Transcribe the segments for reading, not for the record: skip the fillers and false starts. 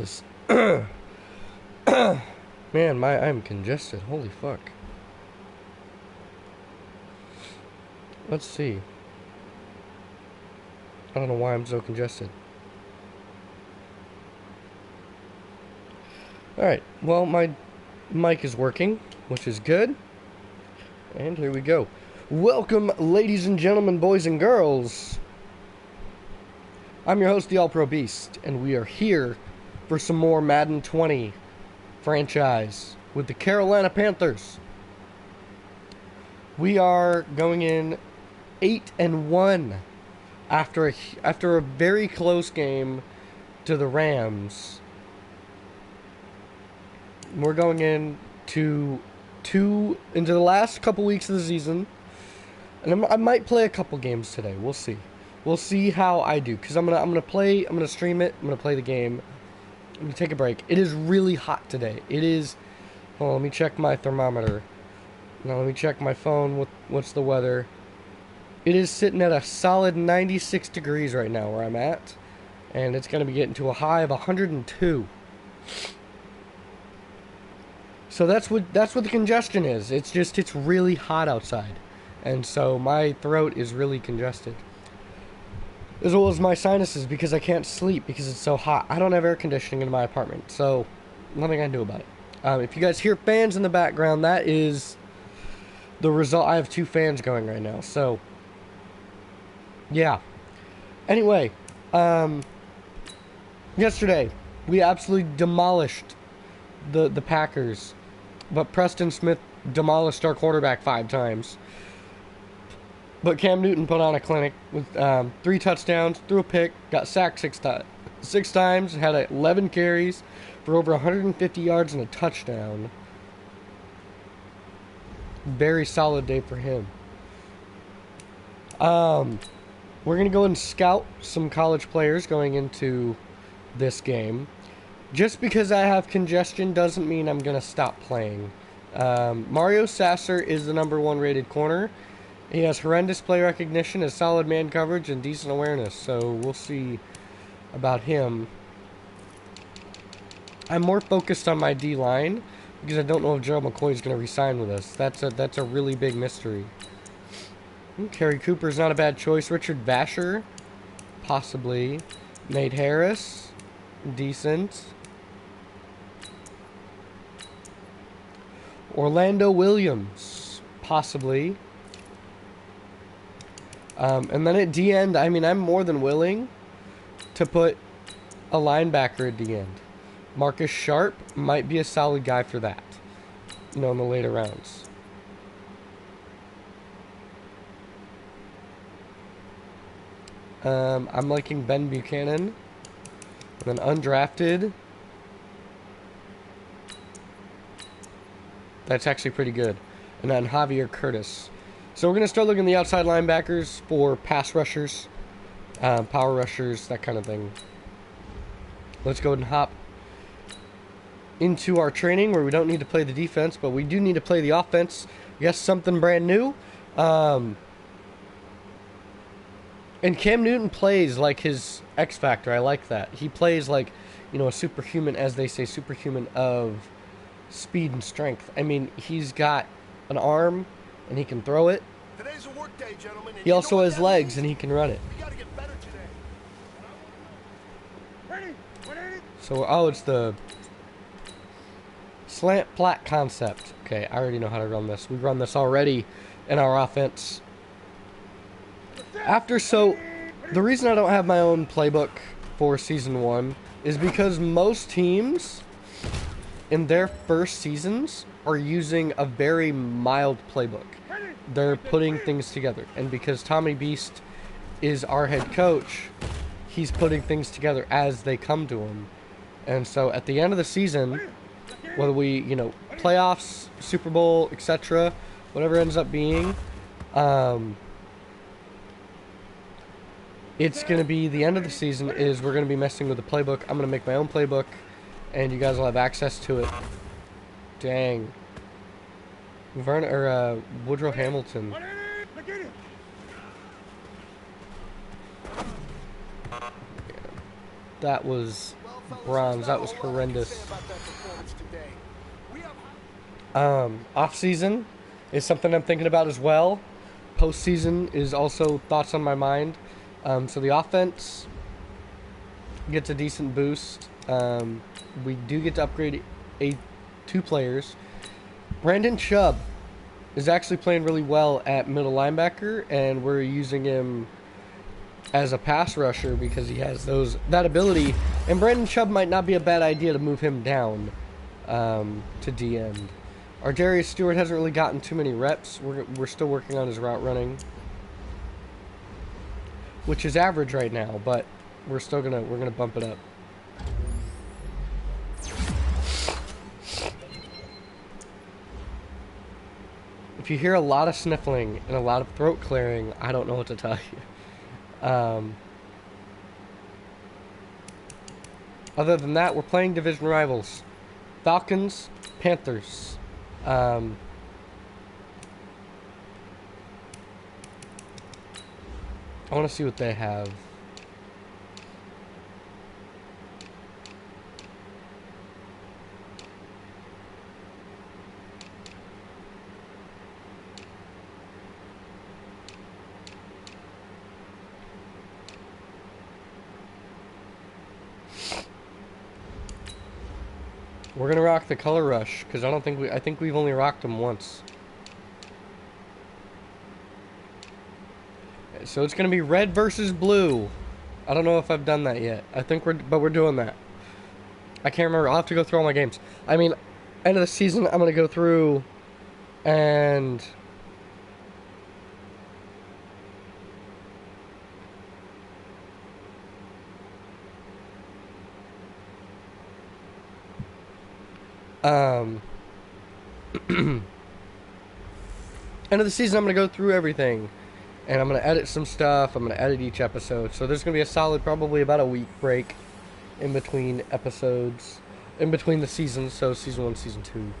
This- Man, I'm congested. Holy fuck. Let's see. I don't know why I'm so congested. Alright, well, my mic is working, which is good. And here we go. Welcome, ladies and gentlemen, boys and girls. I'm your host, the All-Pro Beast, and we are here for some more Madden 20 franchise with the Carolina Panthers. We are going in 8-1 after a very close game to the Rams. We're going into the last couple weeks of the season, and I might play a couple games today. We'll see. We'll see how I do, because I'm gonna stream it. I'm gonna play the game. I'm gonna take a break. It is really hot today. It is. Well, let me check my thermometer. Now let me check my phone. What's the weather? It is sitting at a solid 96 degrees right now where I'm at, and it's gonna be getting to a high of 102. So that's what the congestion is. It's really hot outside, and so my throat is really congested, as well as my sinuses, because I can't sleep because it's so hot. I don't have air conditioning in my apartment, so nothing I can do about it. If you guys hear fans in the background, that is the result. I have 2 fans going right now, so yeah. Anyway, yesterday we absolutely demolished the Packers, but Preston Smith demolished our quarterback 5 times. But Cam Newton put on a clinic with 3 touchdowns, threw a pick, got sacked 6 times, had 11 carries for over 150 yards and a touchdown. Very solid day for him. We're going to go and scout some college players going into this game. Just because I have congestion doesn't mean I'm going to stop playing. Mario Sasser is the number 1 rated corner. He has horrendous play recognition, has solid man coverage, and decent awareness. So we'll see about him. I'm more focused on my D-line because I don't know if Gerald McCoy is going to re-sign with us. That's a really big mystery. Kerry Cooper's not a bad choice. Richard Vasher, possibly. Nate Harris, decent. Orlando Williams, possibly. And then at D end, I mean, I'm more than willing to put a linebacker at D end. Marcus Sharp might be a solid guy for that, in the later rounds. I'm liking Ben Buchanan. And then undrafted. That's actually pretty good. And then Javier Curtis. So we're going to start looking at the outside linebackers for pass rushers, power rushers, that kind of thing. Let's go ahead and hop into our training where we don't need to play the defense, but we do need to play the offense. Yes, something brand new. And Cam Newton plays like his X Factor. I like that. He plays like, a superhuman, as they say, superhuman of speed and strength. I mean, he's got an arm and he can throw it. Today's a work day, gentlemen. He also has legs and he can run it. We gotta get better today. So, it's the slant plat concept. Okay, I already know how to run this. We run this already in our offense. The reason I don't have my own playbook for Season 1 is because most teams in their first seasons are using a very mild playbook. They're putting things together. And because Tommy Beast is our head coach, he's putting things together as they come to him. And so at the end of the season, whether we, playoffs, Super Bowl, etc., whatever ends up being, it's going to be the end of the season is we're going to be messing with the playbook. I'm going to make my own playbook, and you guys will have access to it. Dang. Woodrow Hamilton. That was bronze. That was horrendous. About that performance today. We have Off season is something I'm thinking about as well. Postseason is also thoughts on my mind. So the offense gets a decent boost. We do get to upgrade two players. Brandon Chubb is actually playing really well at middle linebacker, and we're using him as a pass rusher because he has that ability. And Brandon Chubb might not be a bad idea to move him down to D end. Our Darius Stewart hasn't really gotten too many reps. We're still working on his route running, which is average right now, but we're gonna bump it up. If you hear a lot of sniffling and a lot of throat clearing, I don't know what to tell you. Other than that, we're playing division rivals. Falcons, Panthers. I want to see what they have. We're gonna rock the color rush because I think we've only rocked them once. So it's gonna be red versus blue. I don't know if I've done that yet. But we're doing that. I can't remember. I'll have to go through all my games. I mean, end of the season, I'm gonna go through and end of the season, I'm going to go through everything, and I'm going to edit some stuff. I'm going to edit each episode, so there's going to be a solid, probably about a week break in between episodes, in between the seasons, so season 1, season 2.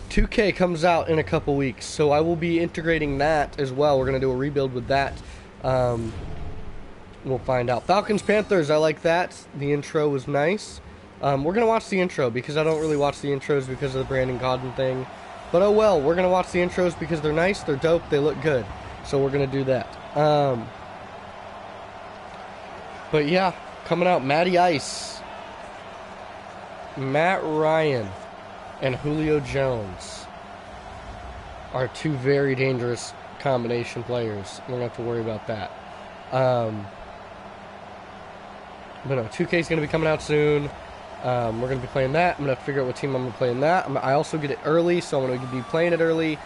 2K comes out in a couple weeks, so I will be integrating that as well. We're going to do a rebuild with that. We'll find out. Falcons, Panthers, I like that. The intro was nice. We're going to watch the intro because I don't really watch the intros because of the Brandon Godden thing. But oh well, we're going to watch the intros because they're nice, they're dope, they look good. So we're going to do that. But yeah, coming out, Matty Ice, Matt Ryan, and Julio Jones are two very dangerous combination players. We're going to have to worry about that. But no, 2K is going to be coming out soon. We're going to be playing that. I'm going to figure out what team I'm going to play in that. I also get it early, so I'm going to be playing it early.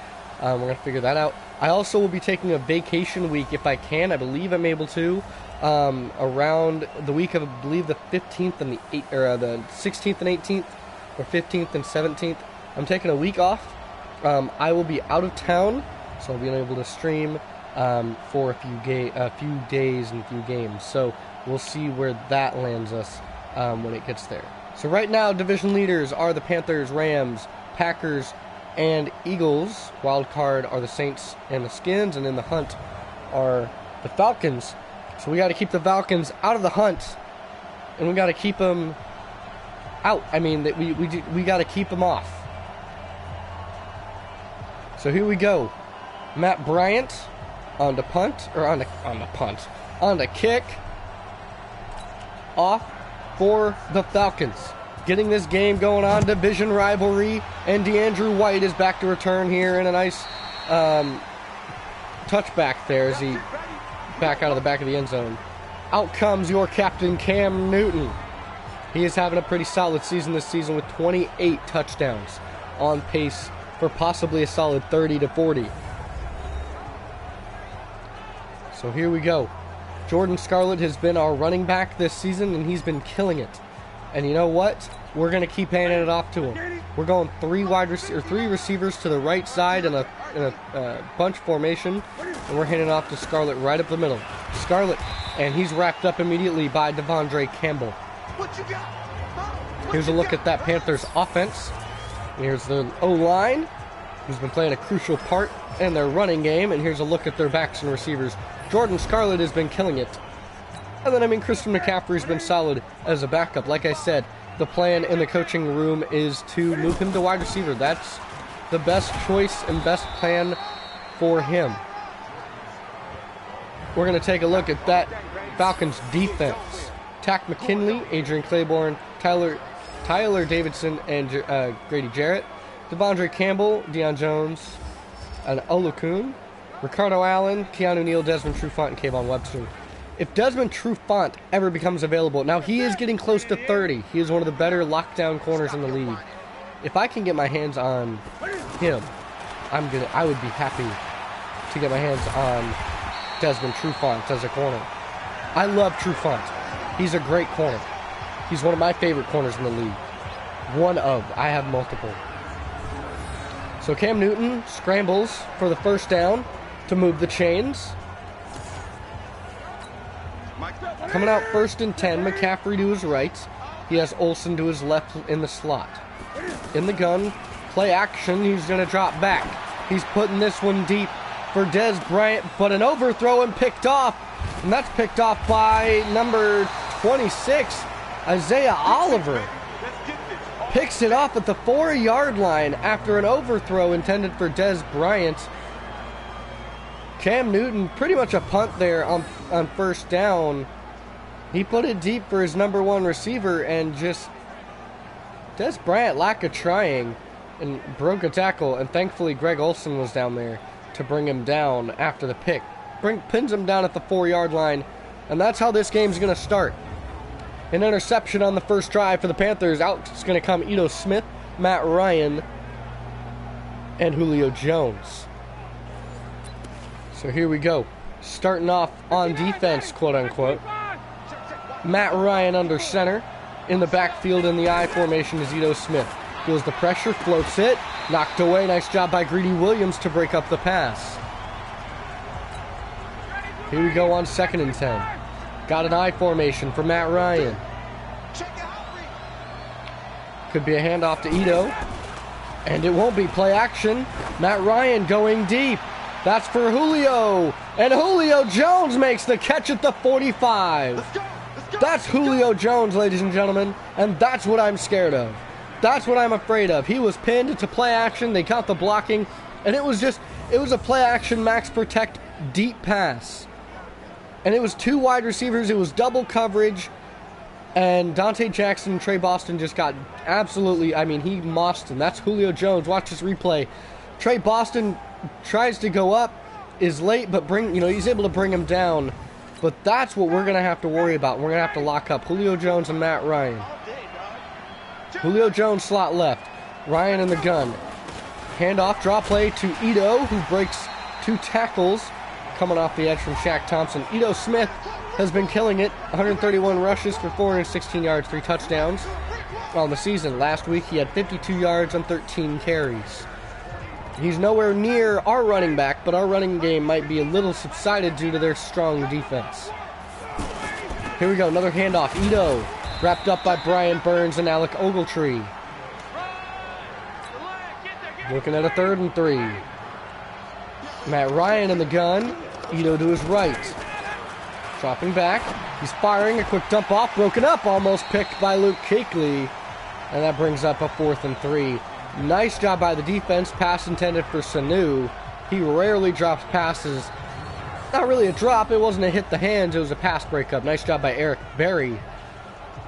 We're going to figure that out. I also will be taking a vacation week if I can. I believe I'm able to. Around the week of, I believe, the 15th and the 16th and 18th, or 15th and 17th. I'm taking a week off. I will be out of town, so I'll be able to stream for a few days and a few games. So we'll see where that lands us when it gets there. So right now, division leaders are the Panthers, Rams, Packers, and Eagles. Wild card are the Saints and the Skins, and in the hunt are the Falcons. So we got to keep the Falcons out of the hunt, and we got to keep them out. I mean, we got to keep them off. So here we go. Matt Bryant on the punt, or on the kick, off for the Falcons. Getting this game going on, division rivalry, and DeAndrew White is back to return here in a nice touchback there as he back out of the back of the end zone. Out comes your captain, Cam Newton. He is having a pretty solid season this season with 28 touchdowns, on pace for possibly a solid 30 to 40. So here we go. Jordan Scarlett has been our running back this season, and he's been killing it. And you know what? We're going to keep handing it off to him. We're going three receivers to the right side in a bunch formation, and we're handing it off to Scarlett right up the middle. Scarlett, and he's wrapped up immediately by Devondre Campbell. Here's a look at that Panthers offense. Here's the O-line, who's been playing a crucial part in their running game, and here's a look at their backs and receivers. Jordan Scarlett has been killing it. And then, I mean, Christian McCaffrey's been solid as a backup. Like I said, the plan in the coaching room is to move him to wide receiver. That's the best choice and best plan for him. We're going to take a look at that Falcons defense. Tack McKinley, Adrian Claiborne, Tyler Davidson, and Grady Jarrett. Devondre Campbell, Deion Jones, and Olukun. Ricardo Allen, Keanu Neal, Desmond Trufant, and Kayvon Webster. If Desmond Trufant ever becomes available, now he is getting close to 30. He is one of the better lockdown corners in the league. If I can get my hands on him, I would be happy to get my hands on Desmond Trufant as a corner. I love Trufant. He's a great corner. He's one of my favorite corners in the league. I have multiple. So Cam Newton scrambles for the first down to move the chains. Coming out 1st and 10, McCaffrey to his right. He has Olsen to his left in the slot. In the gun, play action, he's going to drop back. He's putting this one deep for Dez Bryant, but an overthrow and picked off. And that's picked off by number 26, Isaiah Oliver. Picks it off at the 4-yard line after an overthrow intended for Dez Bryant. Cam Newton, pretty much a punt there on first down. He put it deep for his number 1 receiver, and just Dez Bryant, lack of trying, and broke a tackle. And thankfully Greg Olsen was down there to bring him down after the pick. Pins him down at the 4-yard line, and that's how this game's going to start. An interception on the first drive for the Panthers. Out is going to come Ito Smith, Matt Ryan, and Julio Jones. So here we go. Starting off on defense, quote-unquote. Matt Ryan under center. In the backfield in the I formation is Ito Smith. Feels the pressure, floats it. Knocked away. Nice job by Greedy Williams to break up the pass. Here we go on 2nd and 10. Got an I formation for Matt Ryan. Could be a handoff to Ito. And it won't be. Play action. Matt Ryan going deep. That's for Julio. And Julio Jones makes the catch at the 45. That's Julio Jones, ladies and gentlemen. And that's what I'm scared of. That's what I'm afraid of. He was pinned to play action. They caught the blocking. And it was a play action max protect deep pass. And it was 2 wide receivers. It was double coverage. And Dante Jackson and Trey Boston just got absolutely, he mossed him. That's Julio Jones. Watch this replay. Trey Boston tries to go up, is late, but he's able to bring him down. But that's what we're going to have to worry about. We're going to have to lock up Julio Jones and Matt Ryan. Julio Jones slot left. Ryan in the gun. Handoff, draw play to Ito, who breaks 2 tackles. Coming off the edge from Shaq Thompson. Ito Smith has been killing it. 131 rushes for 416 yards, 3 touchdowns on the season. Last week he had 52 yards on 13 carries. He's nowhere near our running back, but our running game might be a little subsided due to their strong defense. Here we go, another handoff. Ito, wrapped up by Brian Burns and Alec Ogletree. Looking at a 3rd and 3. Matt Ryan in the gun. Ito to his right. Dropping back. He's firing. A quick dump off. Broken up. Almost picked by Luke Kuechly. And that brings up a 4th and 3. Nice job by the defense. Pass intended for Sanu. He rarely drops passes. Not really a drop. It wasn't a hit the hands. It was a pass breakup. Nice job by Eric Berry.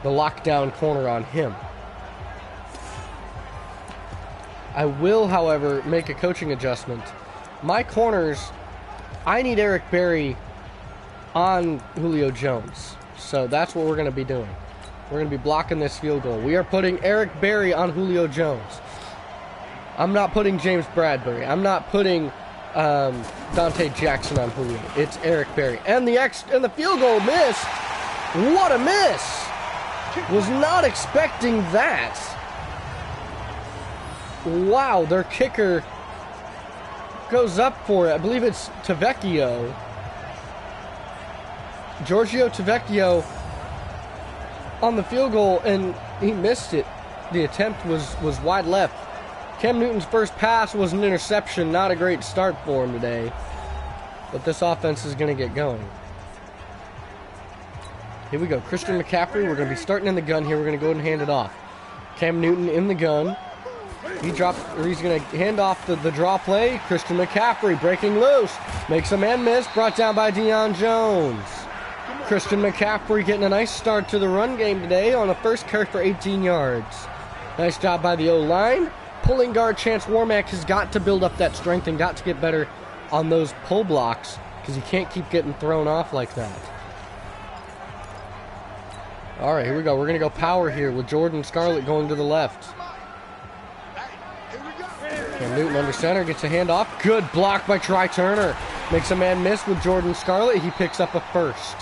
The lockdown corner on him. I will, however, make a coaching adjustment. My corners, I need Eric Berry on Julio Jones. So that's what we're going to be doing. We're going to be blocking this field goal. We are putting Eric Berry on Julio Jones. I'm not putting James Bradbury. I'm not putting Dante Jackson on Julio. It's Eric Berry. And the field goal missed. What a miss. Was not expecting that. Wow, their kicker goes up for it. I believe it's Tavecchio. Giorgio Tavecchio on the field goal, and he missed it. The attempt was wide left. Cam Newton's first pass was an interception. Not a great start for him today. But this offense is going to get going. Here we go. Christian McCaffrey. We're going to be starting in the gun here. We're going to go ahead and hand it off. Cam Newton in the gun. He's going to hand off the draw play. Christian McCaffrey breaking loose. Makes a man miss. Brought down by Deion Jones. Christian McCaffrey getting a nice start to the run game today on a first carry for 18 yards. Nice job by the O-line. Pulling guard Chance Warmack has got to build up that strength and got to get better on those pull blocks because he can't keep getting thrown off like that. All right, here we go. We're going to go power here with Jordan Scarlett going to the left. Cam Newton under center gets a handoff. Good block by Try Turner. Makes a man miss with Jordan Scarlett. He picks up a first.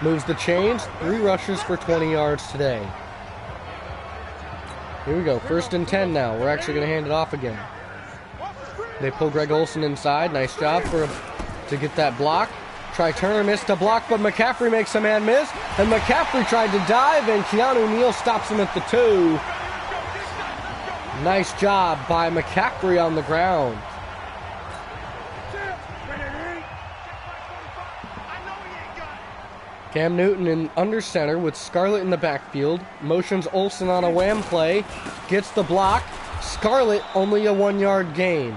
Moves the chains. 3 rushes for 20 yards today. Here we go. 1st and 10 now. We're actually going to hand it off again. They pull Greg Olsen inside. Nice job to get that block. Try Turner missed a block, but McCaffrey makes a man miss. And McCaffrey tried to dive, and Keanu Neal stops him at the 2. Nice job by McCaffrey on the ground. Cam Newton in under center with Scarlett in the backfield. Motions Olsen on a wham play. Gets the block. Scarlett only a 1-yard gain.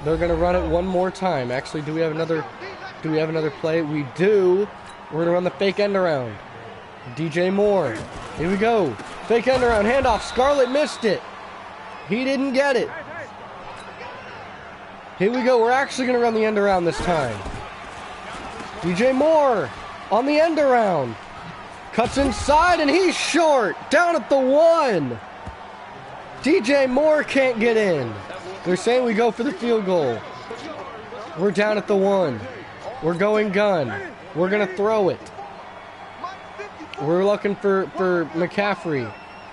They're going to run it one more time. Actually, do we have another play? We do. We're going to run the fake end around. DJ Moore. Here we go. Fake end around. Handoff. Scarlett missed it. He didn't get it. Here we go. We're actually going to run the end around this time. DJ Moore on the end around. Cuts inside and he's short. Down at the 1. DJ Moore can't get in. They're saying we go for the field goal. We're down at the 1. We're going gun. We're going to throw it. We're looking for McCaffrey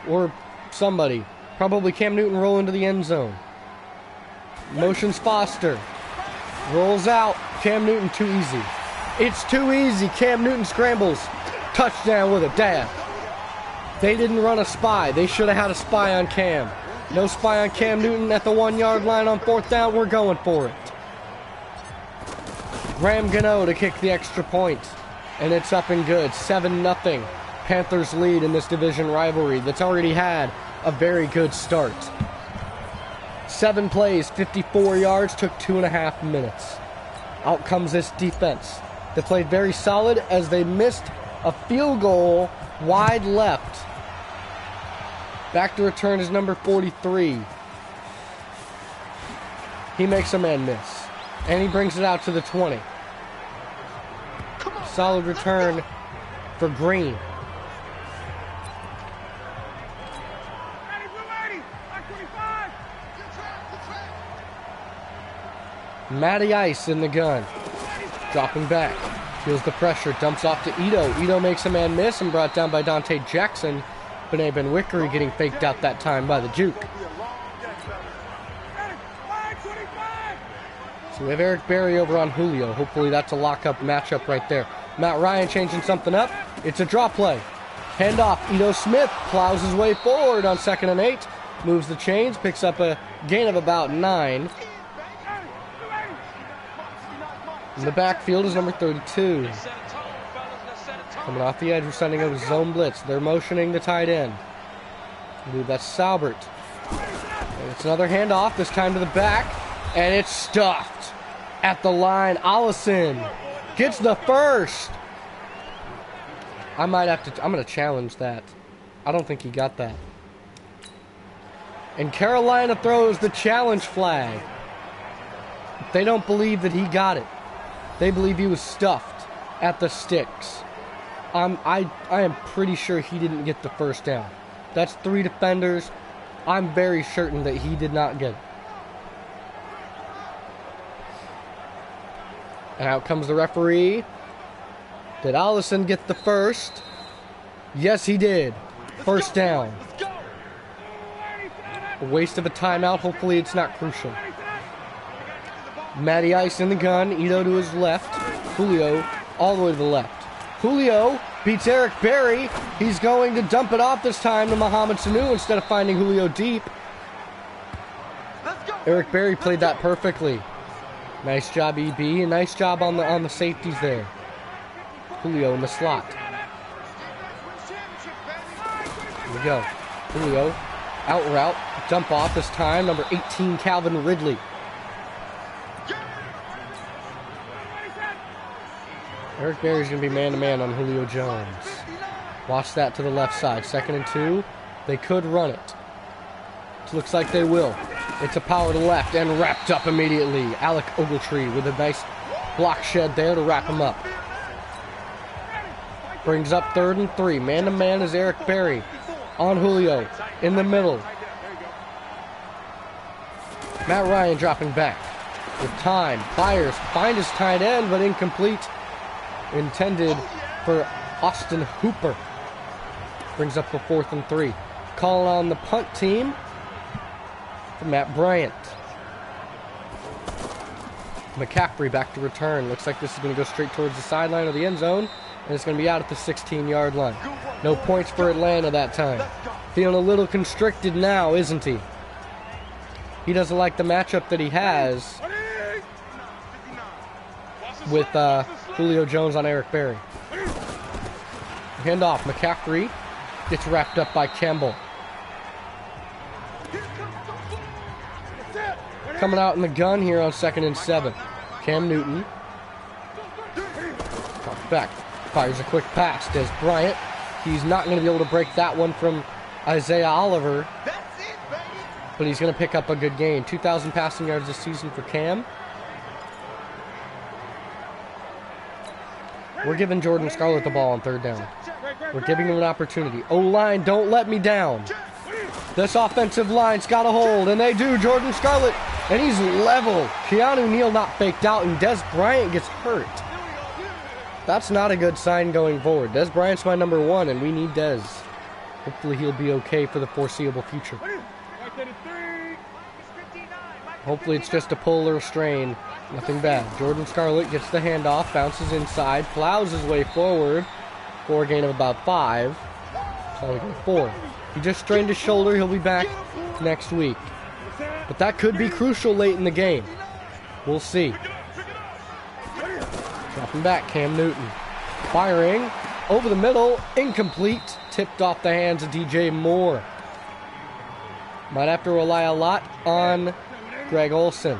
or somebody. Probably Cam Newton roll into the end zone. Motions Foster. Rolls out. Cam Newton too easy. It's too easy. Cam Newton scrambles. Touchdown with a dab. They didn't run a spy. They should have had a spy on Cam. No spy on Cam Newton at the 1-yard line on 4th down. We're going for it. Graham Gano to kick the extra point. And it's up and good. 7-0. Panthers lead in this division rivalry that's already had a very good start. 7 plays, 54 yards, took 2.5 minutes. Out comes this defense. They played very solid as they missed a field goal wide left. Back to return is number 43. He makes a man miss. And he brings it out to the 20. Solid return for Green. Matty Ice in the gun. Dropping back. Feels the pressure. Dumps off to Ito. Ito makes a man miss and brought down by Dante Jackson. Benet Ben-Wickery getting faked out that time by the juke. So we have Eric Berry over on Julio. Hopefully that's a lock-up matchup right there. Matt Ryan changing something up. It's a draw play. Handoff. Ito Smith plows his way forward on 2nd and 8. Moves the chains. Picks up a gain of about 9. In the backfield is number 32. Coming off the edge, we're sending a zone blitz. They're motioning the tight end. I believe that's Salbert. And it's another handoff, this time to the back. And it's stuffed at the line. Allison gets the first. I'm going to challenge that. I don't think he got that. And Carolina throws the challenge flag. They don't believe that he got it. They believe he was stuffed at the sticks. I am pretty sure he didn't get the first down. That's 3 defenders. I'm very certain that he did not get it. And out comes the referee. Did Allison get the first? Yes, he did. First down. A waste of a timeout. Hopefully it's not crucial. Matty Ice in the gun. Ito to his left. Julio all the way to the left. Julio beats Eric Berry. He's going to dump it off this time to Mohamed Sanu instead of finding Julio deep. Eric Berry played that perfectly. Nice job, EB, and nice job on the safeties there. Julio in the slot. Here we go. Julio, out route, jump off this time. Number 18, Calvin Ridley. Eric Berry's going to be man-to-man on Julio Jones. Watch that to the left side. 2nd and 2. They could run it. It looks like they will. It's a power to left and wrapped up immediately. Alec Ogletree with a nice block shed there to wrap him up. Brings up 3rd and 3. Man-to-man is Eric Berry on Julio in the middle. Matt Ryan dropping back with time. Fires, find his tight end, but incomplete. Intended for Austin Hooper. Brings up a 4th and 3. Calling on the punt team for Matt Bryant. McCaffrey back to return. Looks like this is going to go straight towards the sideline of the end zone, and it's going to be out at the 16-yard line. No points for Atlanta that time. Feeling a little constricted now, isn't he? He doesn't like the matchup that he has with Julio Jones on Eric Berry. Hand off. McCaffrey gets wrapped up by Campbell. Coming out in the gun here on 2nd and 7. Cam Newton. Drops back. Fires a quick pass. Des Bryant. He's not going to be able to break that one from Isaiah Oliver. But he's going to pick up a good gain. 2,000 passing yards this season for Cam. We're giving Jordan Scarlett the ball on 3rd down. We're giving him an opportunity. O-line, don't let me down. This offensive line's got a hold, and they do. Jordan Scarlett, and he's level. Keanu Neal not faked out, and Des Bryant gets hurt. That's not a good sign going forward. Des Bryant's my number 1, and we need Dez. Hopefully he'll be okay for the foreseeable future. Hopefully it's just a pull or a strain. Nothing bad. Jordan Scarlett gets the handoff, bounces inside, plows his way forward for a gain of about 5. So we go 4. He just strained his shoulder. He'll be back next week. But that could be crucial late in the game. We'll see. Dropping back, Cam Newton. Firing over the middle. Incomplete. Tipped off the hands of DJ Moore. Might have to rely a lot on Greg Olsen.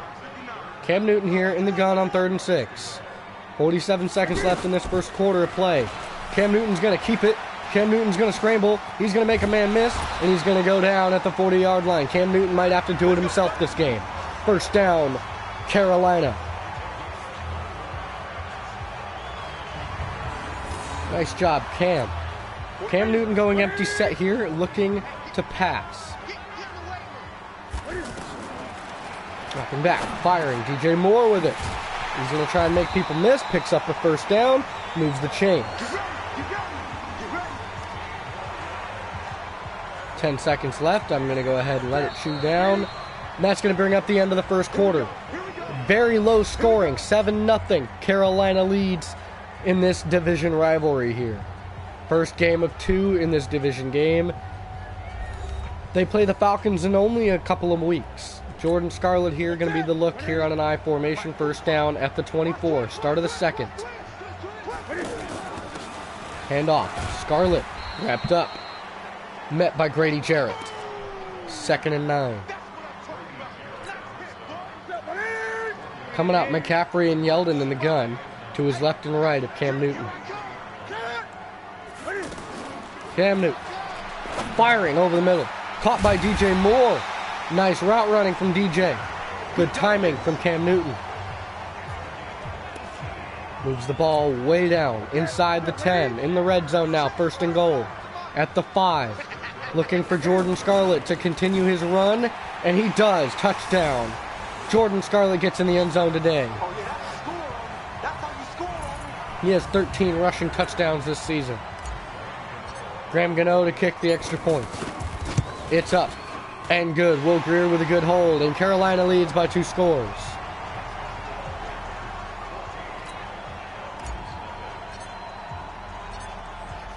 Cam Newton here in the gun on 3rd and 6. 47 seconds left in this first quarter of play. Cam Newton's going to keep it. Cam Newton's going to scramble. He's going to make a man miss, and he's going to go down at the 40-yard line. Cam Newton might have to do it himself this game. 1st down, Carolina. Nice job, Cam. Cam Newton going empty set here, looking to pass. Dropping back, firing. DJ Moore with it. He's going to try and make people miss. Picks up the 1st down. Moves the chains. 10 seconds left. I'm going to go ahead and let it chew down. And that's going to bring up the end of the first quarter. Very low scoring. 7-0. Carolina leads in this division rivalry here. First game of 2 in this division game. They play the Falcons in only a couple of weeks. Jordan Scarlett here going to be the look here on an I formation. 1st down at the 24. Start of the 2nd. Hand off. Scarlett wrapped up. Met by Grady Jarrett. 2nd and 9. Coming out, McCaffrey and Yeldon in the gun to his left and right of Cam Newton. Cam Newton firing over the middle. Caught by DJ Moore. Nice route running from DJ. Good timing from Cam Newton. Moves the ball way down inside the 10. In the red zone now. 1st and goal at the 5. Looking for Jordan Scarlett to continue his run, and he does. Touchdown. Jordan Scarlett gets in the end zone today. He has 13 rushing touchdowns this season. Graham Gano to kick the extra point. It's up and good. Will Greer with a good hold, and Carolina leads by 2 scores.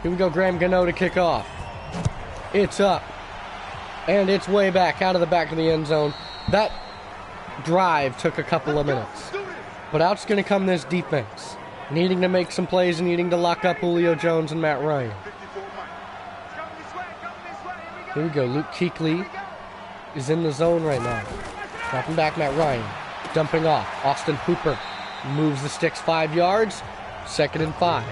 Here we go, Graham Gano to kick off. It's up, and it's way back, out of the back of the end zone. That drive took a couple of minutes. But out's going to come this defense, needing to make some plays and needing to lock up Julio Jones and Matt Ryan. Here we go. Luke Kuechly is in the zone right now. Dropping back, Matt Ryan. Dumping off. Austin Hooper moves the sticks 5 yards. 2nd and 5.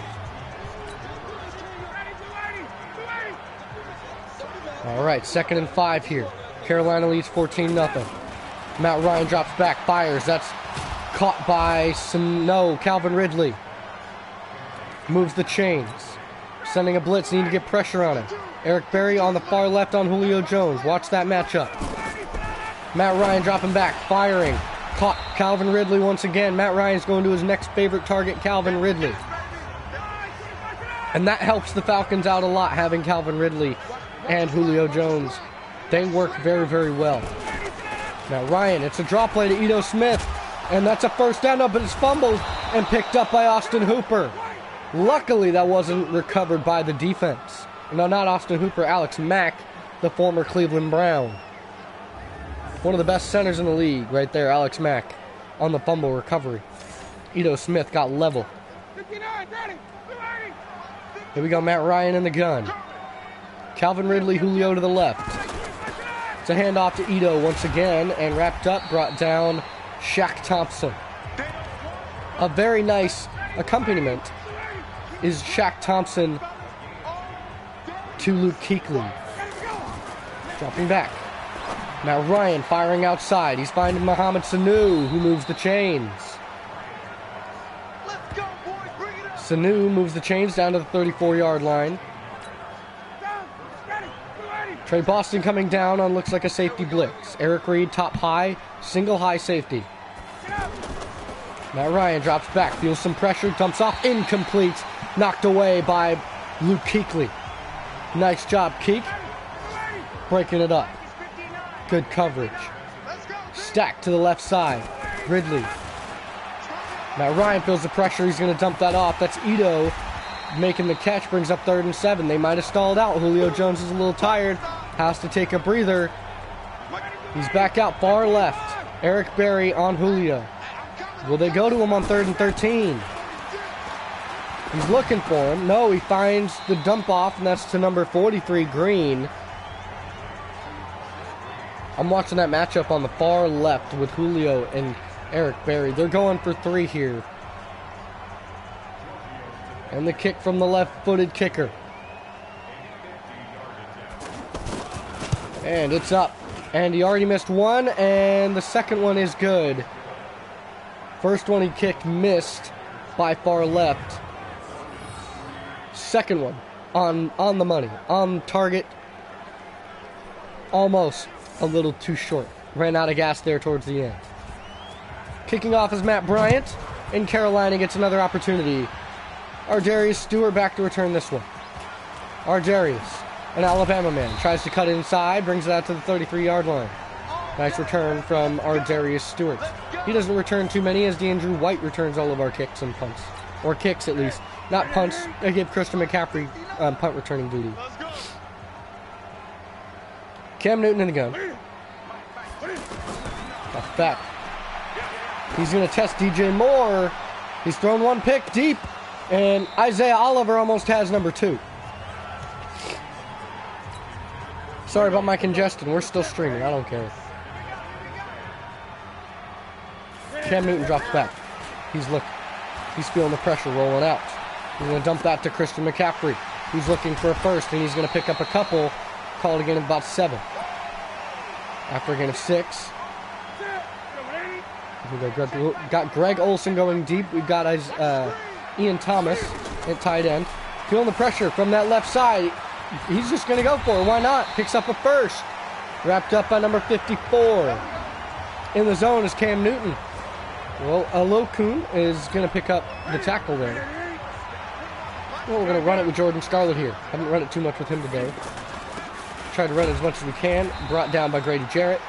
All right, 2nd and 5 here. Carolina leads 14-0. Matt Ryan drops back, fires. That's caught by Calvin Ridley. Moves the chains. Sending a blitz, need to get pressure on him. Eric Berry on the far left on Julio Jones. Watch that matchup. Matt Ryan dropping back, firing. Caught Calvin Ridley once again. Matt Ryan's going to his next favorite target, Calvin Ridley. And that helps the Falcons out a lot, having Calvin Ridley and Julio Jones. They work very, very well. Now Ryan, it's a draw play to Ito Smith. And that's a first down, but it's fumbled and picked up by Austin Hooper. Luckily, that wasn't recovered by the defense. No, not Austin Hooper, Alex Mack, the former Cleveland Brown. One of the best centers in the league right there, Alex Mack, on the fumble recovery. Ito Smith got level. Here we go, Matt Ryan in the gun. Calvin Ridley, Julio to the left. It's a handoff to Ito once again, and wrapped up, brought down Shaq Thompson. A very nice accompaniment is Shaq Thompson to Luke Kuechly. Dropping back. Now Ryan firing outside. He's finding Mohamed Sanu, who moves the chains. Sanu moves the chains down to the 34-yard line. Trey Boston coming down on looks like a safety blitz. Eric Reed top high, single high safety. Matt Ryan drops back, feels some pressure, dumps off, incomplete. Knocked away by Luke Kuechly. Nice job, Keek. Breaking it up. Good coverage. Stacked to the left side. Ridley. Matt Ryan feels the pressure. He's going to dump that off. That's Ito making the catch. Brings up 3rd and 7. They might have stalled out. Julio Jones is a little tired. Has to take a breather. He's back out far left. Eric Berry on Julio. Will they go to him on 3rd and 13? He's looking for him. No, he finds the dump off, and that's to number 43, Green. I'm watching that matchup on the far left with Julio and Eric Berry. They're going for 3 here. And the kick from the left-footed kicker. And it's up. And he already missed one, and the second one is good. First one he kicked, missed by far left. Second one, on the money, on target, almost a little too short. Ran out of gas there towards the end. Kicking off is Matt Bryant, and Carolina gets another opportunity. Arjarius Stewart back to return this one. Arjarius, an Alabama man, tries to cut inside, brings it out to the 33-yard line. Nice return from Arjarius Stewart. He doesn't return too many, as DeAndrew White returns all of our kicks and punts. Or kicks, at least. Not punts. They give Christian McCaffrey punt returning duty. Cam Newton in the gun. Off back. He's going to test DJ Moore. He's thrown one pick deep. And Isaiah Oliver almost has number 2. Sorry about my congestion. We're still streaming. I don't care. Cam Newton drops back. He's feeling the pressure rolling out. He's going to dump that to Christian McCaffrey. He's looking for a first, and he's going to pick up a couple. Call it again at about 7. After a gain of 6. We got Greg Olsen going deep. We've got Ian Thomas at tight end. Feeling the pressure from that left side. He's just going to go for it. Why not? Picks up a first. Wrapped up by number 54. In the zone is Cam Newton. Well, Alokun is going to pick up the tackle there. Well, we're going to run it with Jordan Scarlett here. Haven't run it too much with him today. Tried to run it as much as we can. Brought down by Grady Jarrett.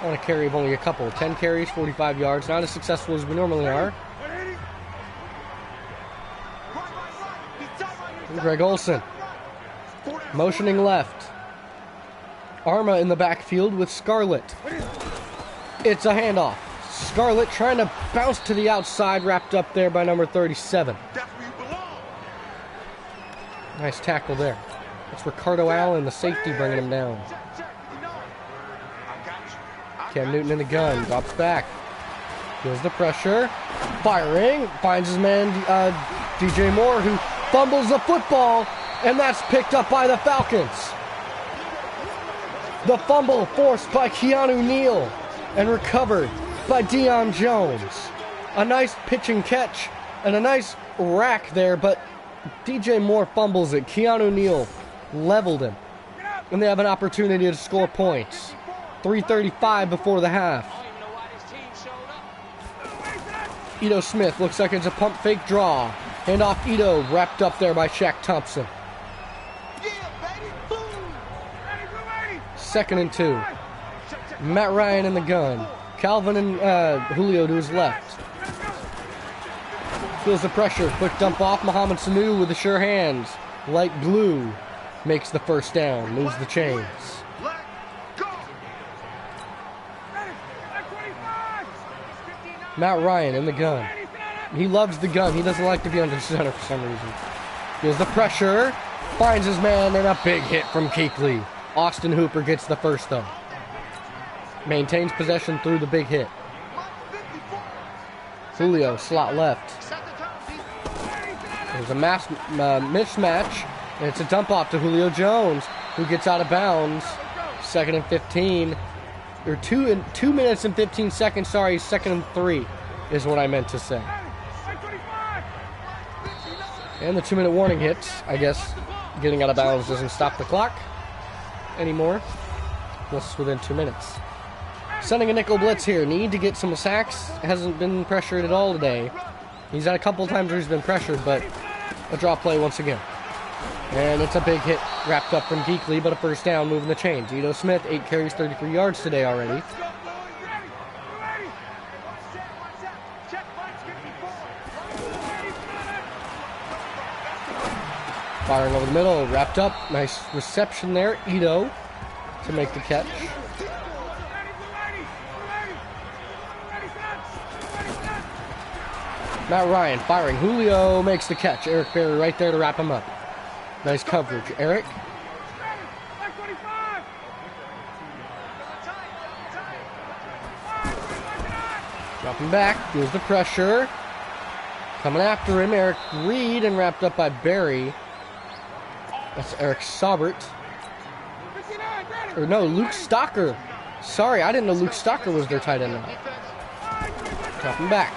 On a carry of only a couple. 10 carries, 45 yards. Not as successful as we normally are. And Greg Olsen. Motioning left. Arma in the backfield with Scarlett. It's a handoff. Scarlett trying to bounce to the outside, wrapped up there by number 37. Nice tackle there. It's Ricardo Allen, the safety, bringing him down. Cam Newton in the gun, drops back. Feels the pressure. Firing, finds his man DJ Moore, who fumbles the football, and that's picked up by the Falcons. The fumble forced by Keanu Neal and recovered by Deion Jones. A nice pitch and catch and a nice rack there, but DJ Moore fumbles it. Keanu Neal leveled him, and they have an opportunity to score points. 3:35 before the half. Ito Smith looks like it's a pump fake draw. Hand off Ito, wrapped up there by Shaq Thompson. 2nd and 2. Matt Ryan in the gun. Calvin and Julio to his left. Feels the pressure. Quick dump off. Mohamed Sanu with the sure hands. Like glue. Makes the first down. Moves the chains. Matt Ryan in the gun. He loves the gun. He doesn't like to be under center for some reason. Feels the pressure. Finds his man, and a big hit from Kuechly. Austin Hooper gets the first, though. Maintains possession through the big hit. Julio, slot left. There's a mismatch, and it's a dump off to Julio Jones, who gets out of bounds. 2nd and 15. Or 2 minutes and 15 seconds, sorry, 2nd and 3 is what I meant to say. And the 2-minute warning hits. I guess getting out of bounds doesn't stop the clock anymore. Unless it's within 2 minutes. Sending a nickel blitz here. Need to get some sacks. Hasn't been pressured at all today. He's had a couple of times where he's been pressured, but a draw play once again. And it's a big hit wrapped up from Kuechly, but a first down, moving the chains. Ito Smith, 8 carries, 33 yards today already. Firing over the middle, wrapped up. Nice reception there. Ito to make the catch. Matt Ryan firing. Julio makes the catch. Eric Berry right there to wrap him up. Nice coverage. Eric. Dropping back. Feels the pressure. Coming after him. Eric Reed, and wrapped up by Berry. That's Eric Saubert. Or no, Luke Stocker. Sorry, I didn't know Luke Stocker was their tight end now. Dropping back.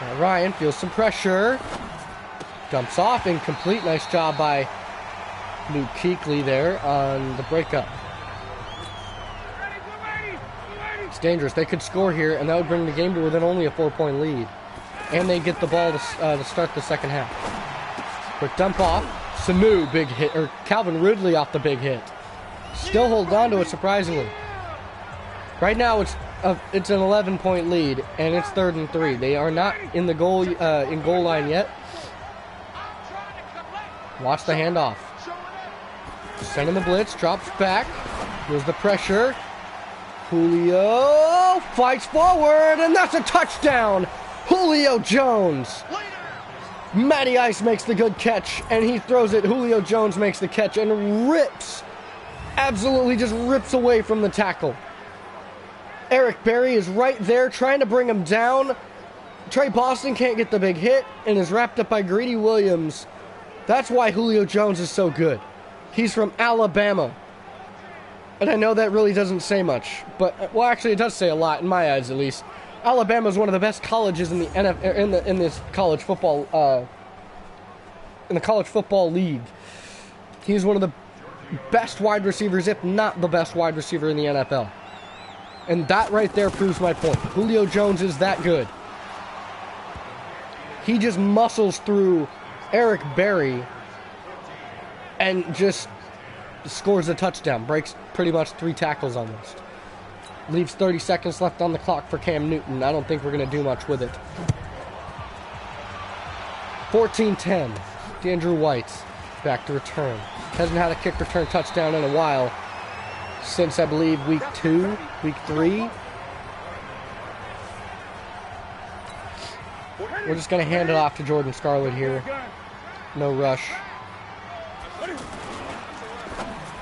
Now Ryan feels some pressure. Dumps off, incomplete. Nice job by Luke Kuechly there on the breakup. It's dangerous. They could score here, and that would bring the game to within only a 4-point lead. And they get the ball to start the second half. Quick dump off. Sanu, big hit. Or Calvin Ridley off the big hit. Still hold on to it, surprisingly. Right now, it's an 11-point lead, and it's 3rd and 3. They are not in the goal line yet. Watch the handoff. Sending the blitz, drops back. Here's the pressure. Julio fights forward, and that's a touchdown. Julio Jones. Matty Ice makes the good catch, and he throws it. Julio Jones makes the catch and rips, absolutely just rips away from the tackle. Eric Berry is right there trying to bring him down. Trey Boston can't get the big hit and is wrapped up by Greedy Williams. That's why Julio Jones is so good. He's from Alabama. And I know that really doesn't say much, but, well, actually it does say a lot, in my eyes at least. Alabama is one of the best colleges in the NFL, in this college football in the college football league. He's one of the best wide receivers, if not the best wide receiver in the NFL. And that right there proves my point. Julio Jones is that good. He just muscles through Eric Berry and just scores a touchdown. Breaks pretty much 3 tackles almost. Leaves 30 seconds left on the clock for Cam Newton. I don't think we're going to do much with it. 14-10. DeAndrew White back to return. Hasn't had a kick return touchdown in a while. Since, I believe, week 2, week 3. We're just going to hand it off to Jordan Scarlett here. No rush.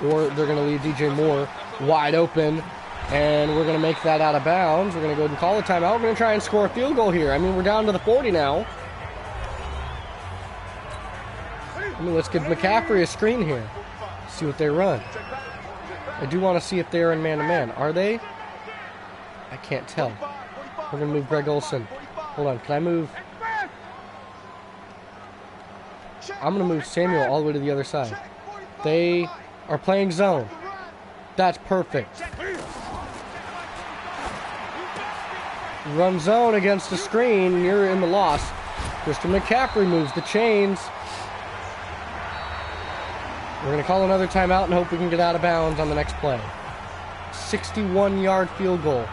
or they're going to leave DJ Moore wide open, and we're going to make that out of bounds. We're going to go ahead and call a timeout. We're going to try and score a field goal here. I mean, we're down to the 40 now. I mean, let's give McCaffrey a screen here. See what they run. I do want to see if they're in man-to-man. Are they? I can't tell. We're going to move Greg Olsen. Hold on, can I move? I'm going to move Samuel all the way to the other side. They are playing zone. That's perfect. Run zone against the screen. You're in the loss. Christian McCaffrey moves the chains. We're going to call another timeout and hope we can get out of bounds on the next play. 61-yard field goal.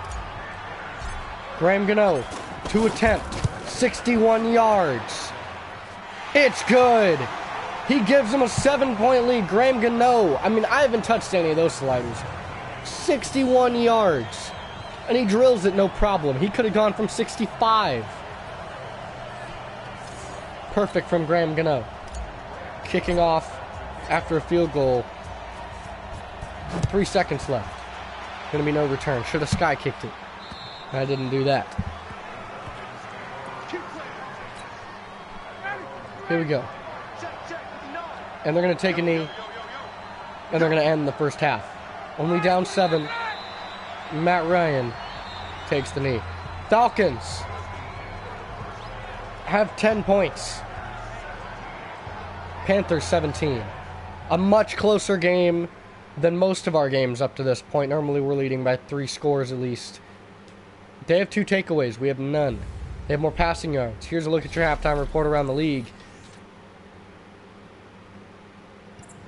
Graham Gano, to attempt. 61 yards. It's good. He gives them a 7-point lead. Graham Gano. I mean, I haven't touched any of those sliders. 61 yards. And he drills it no problem. He could have gone from 65. Perfect from Graham Gano. Kicking off after a field goal. 3 seconds left. Going to be no return. Should have sky kicked it. I didn't do that. Here we go. And they're going to take a knee. And they're going to end the first half. Only down 7. Matt Ryan takes the knee. Falcons have 10 points. Panthers 17. A much closer game than most of our games up to this point. Normally we're leading by 3 scores at least. They have 2 takeaways. We have none. They have more passing yards. Here's a look at your halftime report around the league.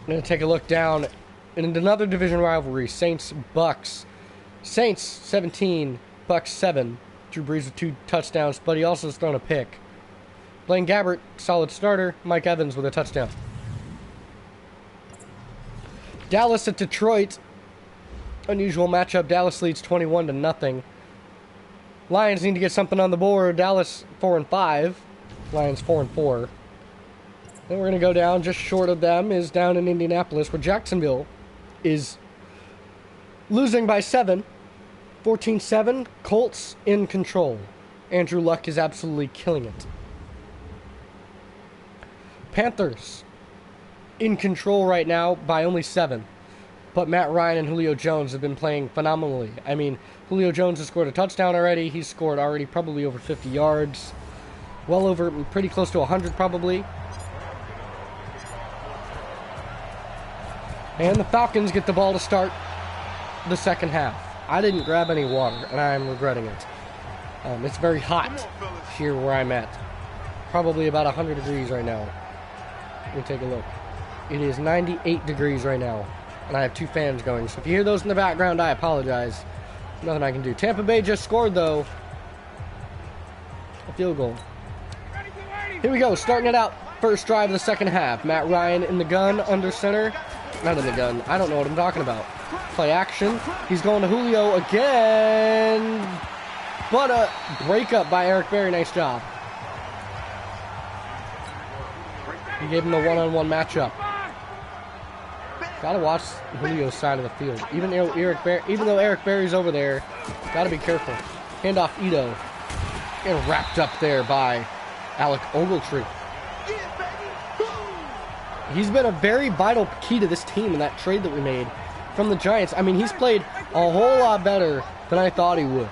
I'm going to take a look down in another division rivalry. Saints-Bucks. Saints 17, Bucks 7. Drew Brees with 2 touchdowns, but he also has thrown a pick. Blaine Gabbert, solid starter. Mike Evans with a touchdown. Dallas at Detroit. Unusual matchup. Dallas leads 21-0. Lions need to get something on the board. Dallas 4-5. Lions 4-4. Then we're going to go down just short of them is down in Indianapolis, where Jacksonville is losing by 7. 14-7. Colts in control. Andrew Luck is absolutely killing it. Panthers in control right now by only 7. But Matt Ryan and Julio Jones have been playing phenomenally. I mean, Julio Jones has scored a touchdown already. He's scored already probably over 50 yards. Well over, pretty close to 100 probably. And the Falcons get the ball to start the second half. I didn't grab any water, and I'm regretting it. It's very hot here where I'm at. Probably about 100 degrees right now. Let me take a look. It is 98 degrees right now. And I have 2 fans going. So if you hear those in the background, I apologize. Nothing I can do. Tampa Bay just scored, though. A field goal. Here we go. Starting it out. First drive of the second half. Matt Ryan in the gun, under center. Not in the gun. I don't know what I'm talking about. Play action. He's going to Julio again. But a breakup by Eric Berry. Nice job. He gave him the one-on-one matchup. Gotta watch Julio's side of the field. Even though Eric Berry's over there, gotta be careful. Handoff Ito. And wrapped up there by Alec Ogletree. He's been a very vital key to this team in that trade that we made from the Giants. I mean, he's played a whole lot better than I thought he would.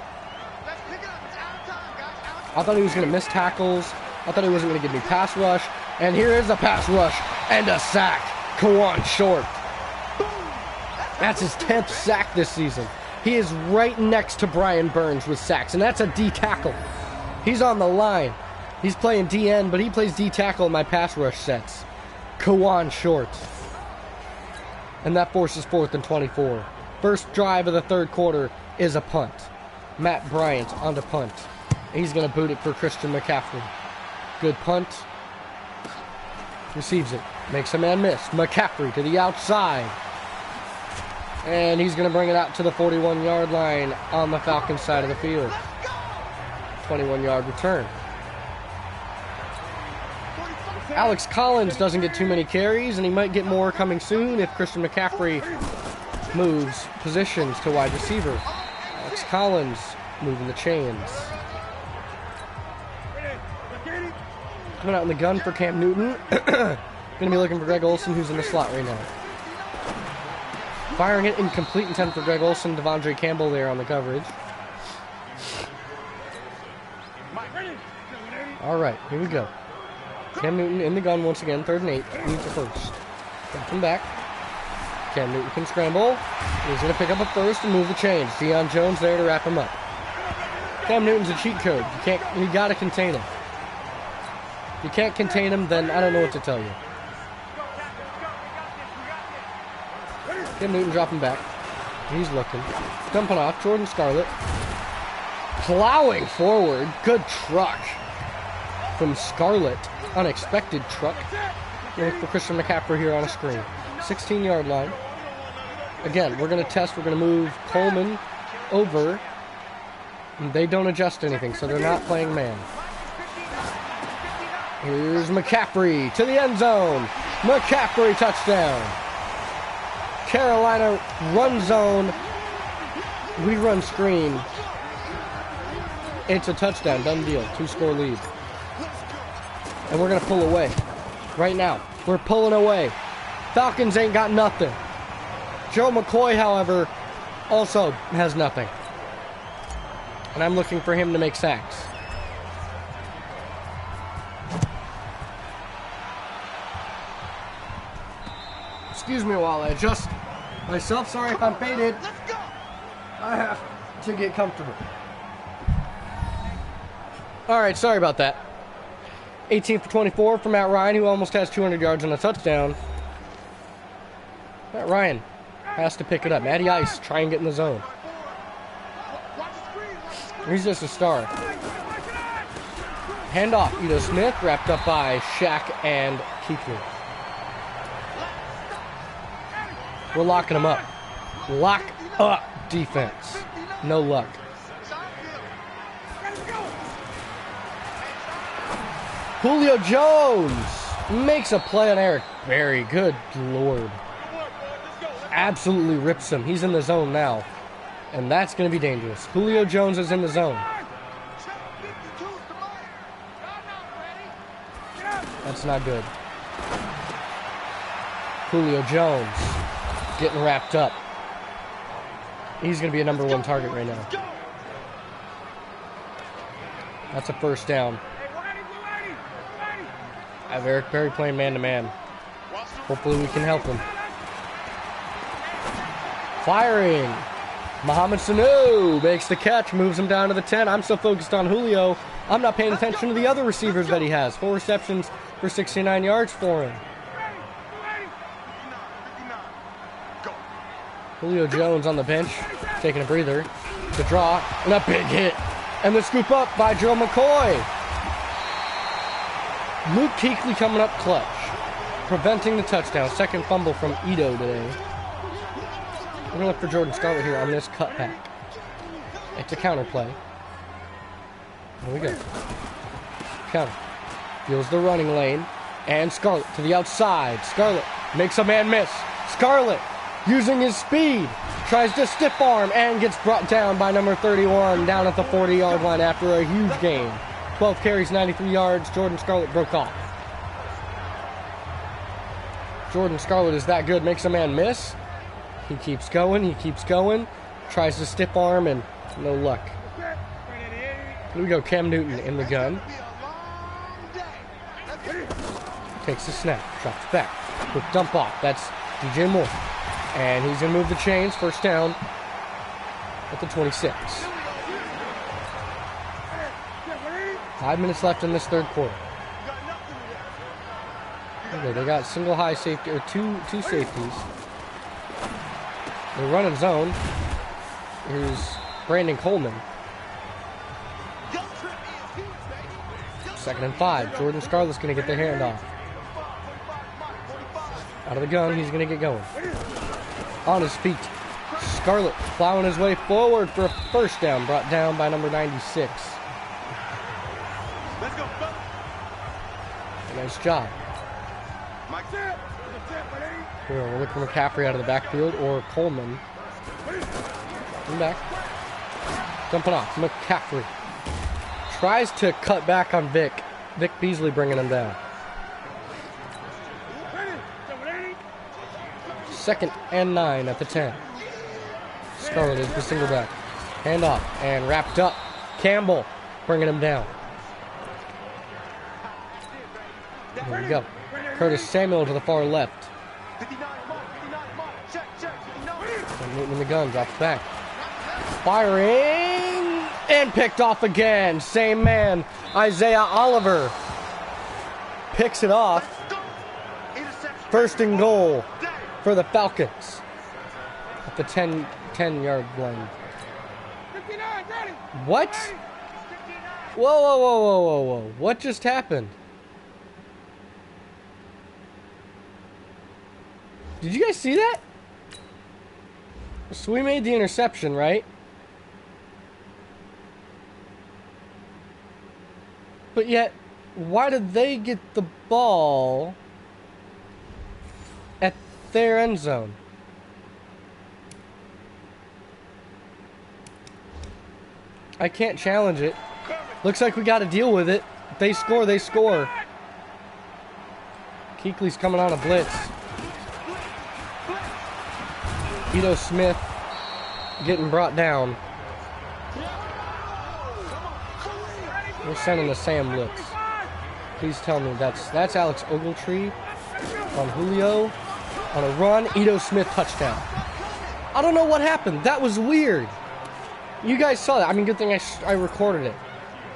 I thought he was going to miss tackles. I thought he wasn't going to give me pass rush. And here is a pass rush and a sack. Kawan Short. That's his 10th sack this season. He is right next to Brian Burns with sacks, and that's a D tackle. He's on the line. He's playing DN, but he plays D tackle in my pass rush sets. Kawan Short. And that forces 4th and 24. First drive of the third quarter is a punt. Matt Bryant on the punt. He's going to boot it for Christian McCaffrey. Good punt. Receives it. Makes a man miss. McCaffrey to the outside. And he's going to bring it out to the 41-yard line on the Falcons side of the field. 21-yard return. Alex Collins doesn't get too many carries, and he might get more coming soon if Christian McCaffrey moves positions to wide receiver. Alex Collins moving the chains. Coming out in the gun for Cam Newton. Going to be looking for Greg Olsen, who's in the slot right now. Firing it incomplete intent for Greg Olsen. Devondre Campbell there on the coverage. All right, here we go. Cam Newton in the gun once again, 3rd and 8. Needs a first. Come back. Cam Newton can scramble. He's going to pick up a first and move the chains. Deion Jones there to wrap him up. Cam Newton's a cheat code. You got to contain him. If you can't contain him, then I don't know what to tell you. Cam Newton dropping back. He's looking. Dumping off. Jordan Scarlett. Plowing forward. Good truck from Scarlett. Unexpected truck. Look for Christian McCaffrey here on a screen. 16-yard line. Again, we're going to test. We're going to move Coleman over. They don't adjust anything, so they're not playing man. Here's McCaffrey to the end zone. McCaffrey touchdown. Carolina run zone. We run screen. It's a touchdown. Done deal. 2-score lead. And we're going to pull away. Right now. We're pulling away. Falcons ain't got nothing. Joe McCoy, however, also has nothing. And I'm looking for him to make sacks. Excuse me while I adjust myself. Sorry if I'm faded. I have to get comfortable. All right, sorry about that. 18 for 24 for Matt Ryan, who almost has 200 yards and a touchdown. Matt Ryan has to pick it up. Matty Ice, try and get in the zone. He's just a star. Handoff, Ito Smith, wrapped up by Shaq and Keekler. We're locking him up. Lock up defense. No luck. Julio Jones makes a play on Eric Berry. Good Lord. Absolutely rips him. He's in the zone now. And that's going to be dangerous. Julio Jones is in the zone. That's not good. Julio Jones getting wrapped up. He's going to be a number 1 target right now. That's a first down. I have Eric Berry playing man-to-man. Hopefully we can help him. Firing. Mohamed Sanu makes the catch, moves him down to the 10. I'm so focused on Julio, I'm not paying attention to the other receivers that he has. 4 receptions for 69 yards for him. Julio Jones on the bench, taking a breather. The draw, and a big hit. And the scoop up by Joe McCoy. Luke Kuechly coming up clutch, preventing the touchdown. Second fumble from Ito today. We're going to look for Jordan Scarlett here on this cutback. It's a counter play. Here we go. Counter. Feels the running lane. And Scarlett to the outside. Scarlett makes a man miss. Scarlett, using his speed, tries to stiff arm and gets brought down by number 31 down at the 40-yard line after a huge gain. 12 carries, 93 yards. Jordan Scarlett broke off. Jordan Scarlett is that good. Makes a man miss. He keeps going. He keeps going. Tries to stiff arm and no luck. Here we go. Cam Newton in the gun. Takes the snap. Drops back. Quick dump off. That's DJ Moore. And he's going to move the chains. First down at the 26. 5 minutes left in this third quarter. Okay, they got single high safety, or two safeties. They're running zone. Here's Brandon Coleman. 2nd and 5. Jordan Scarlett's going to get the handoff. Out of the gun, he's going to get going. On his feet. Scarlett plowing his way forward for a first down, brought down by number 96. Nice job. Here, we're looking for McCaffrey out of the backfield or Coleman. Come back. Jumping off. McCaffrey tries to cut back on Vic. Vic Beasley bringing him down. 2nd and 9 at the 10. Scarlett is the single back. Hand off and wrapped up. Campbell bringing him down. There we go. Curtis Samuel to the far left. And Newton in the gun, drops back. Firing and picked off again. Same man, Isaiah Oliver, picks it off. 1st and goal for the Falcons at the 10-yard line. What? Whoa. What just happened? Did you guys see that? So we made the interception, right? But yet, why did they get the ball at their end zone? I can't challenge it. Looks like we got to deal with it. If they score, they score. Kuechly's coming on a blitz. Ito Smith getting brought down. We're sending a Sam blitz. Please tell me that's Alex Ogletree on Julio on a run. Ito Smith touchdown. I don't know what happened. That was weird. You guys saw that. I mean, good thing I recorded it.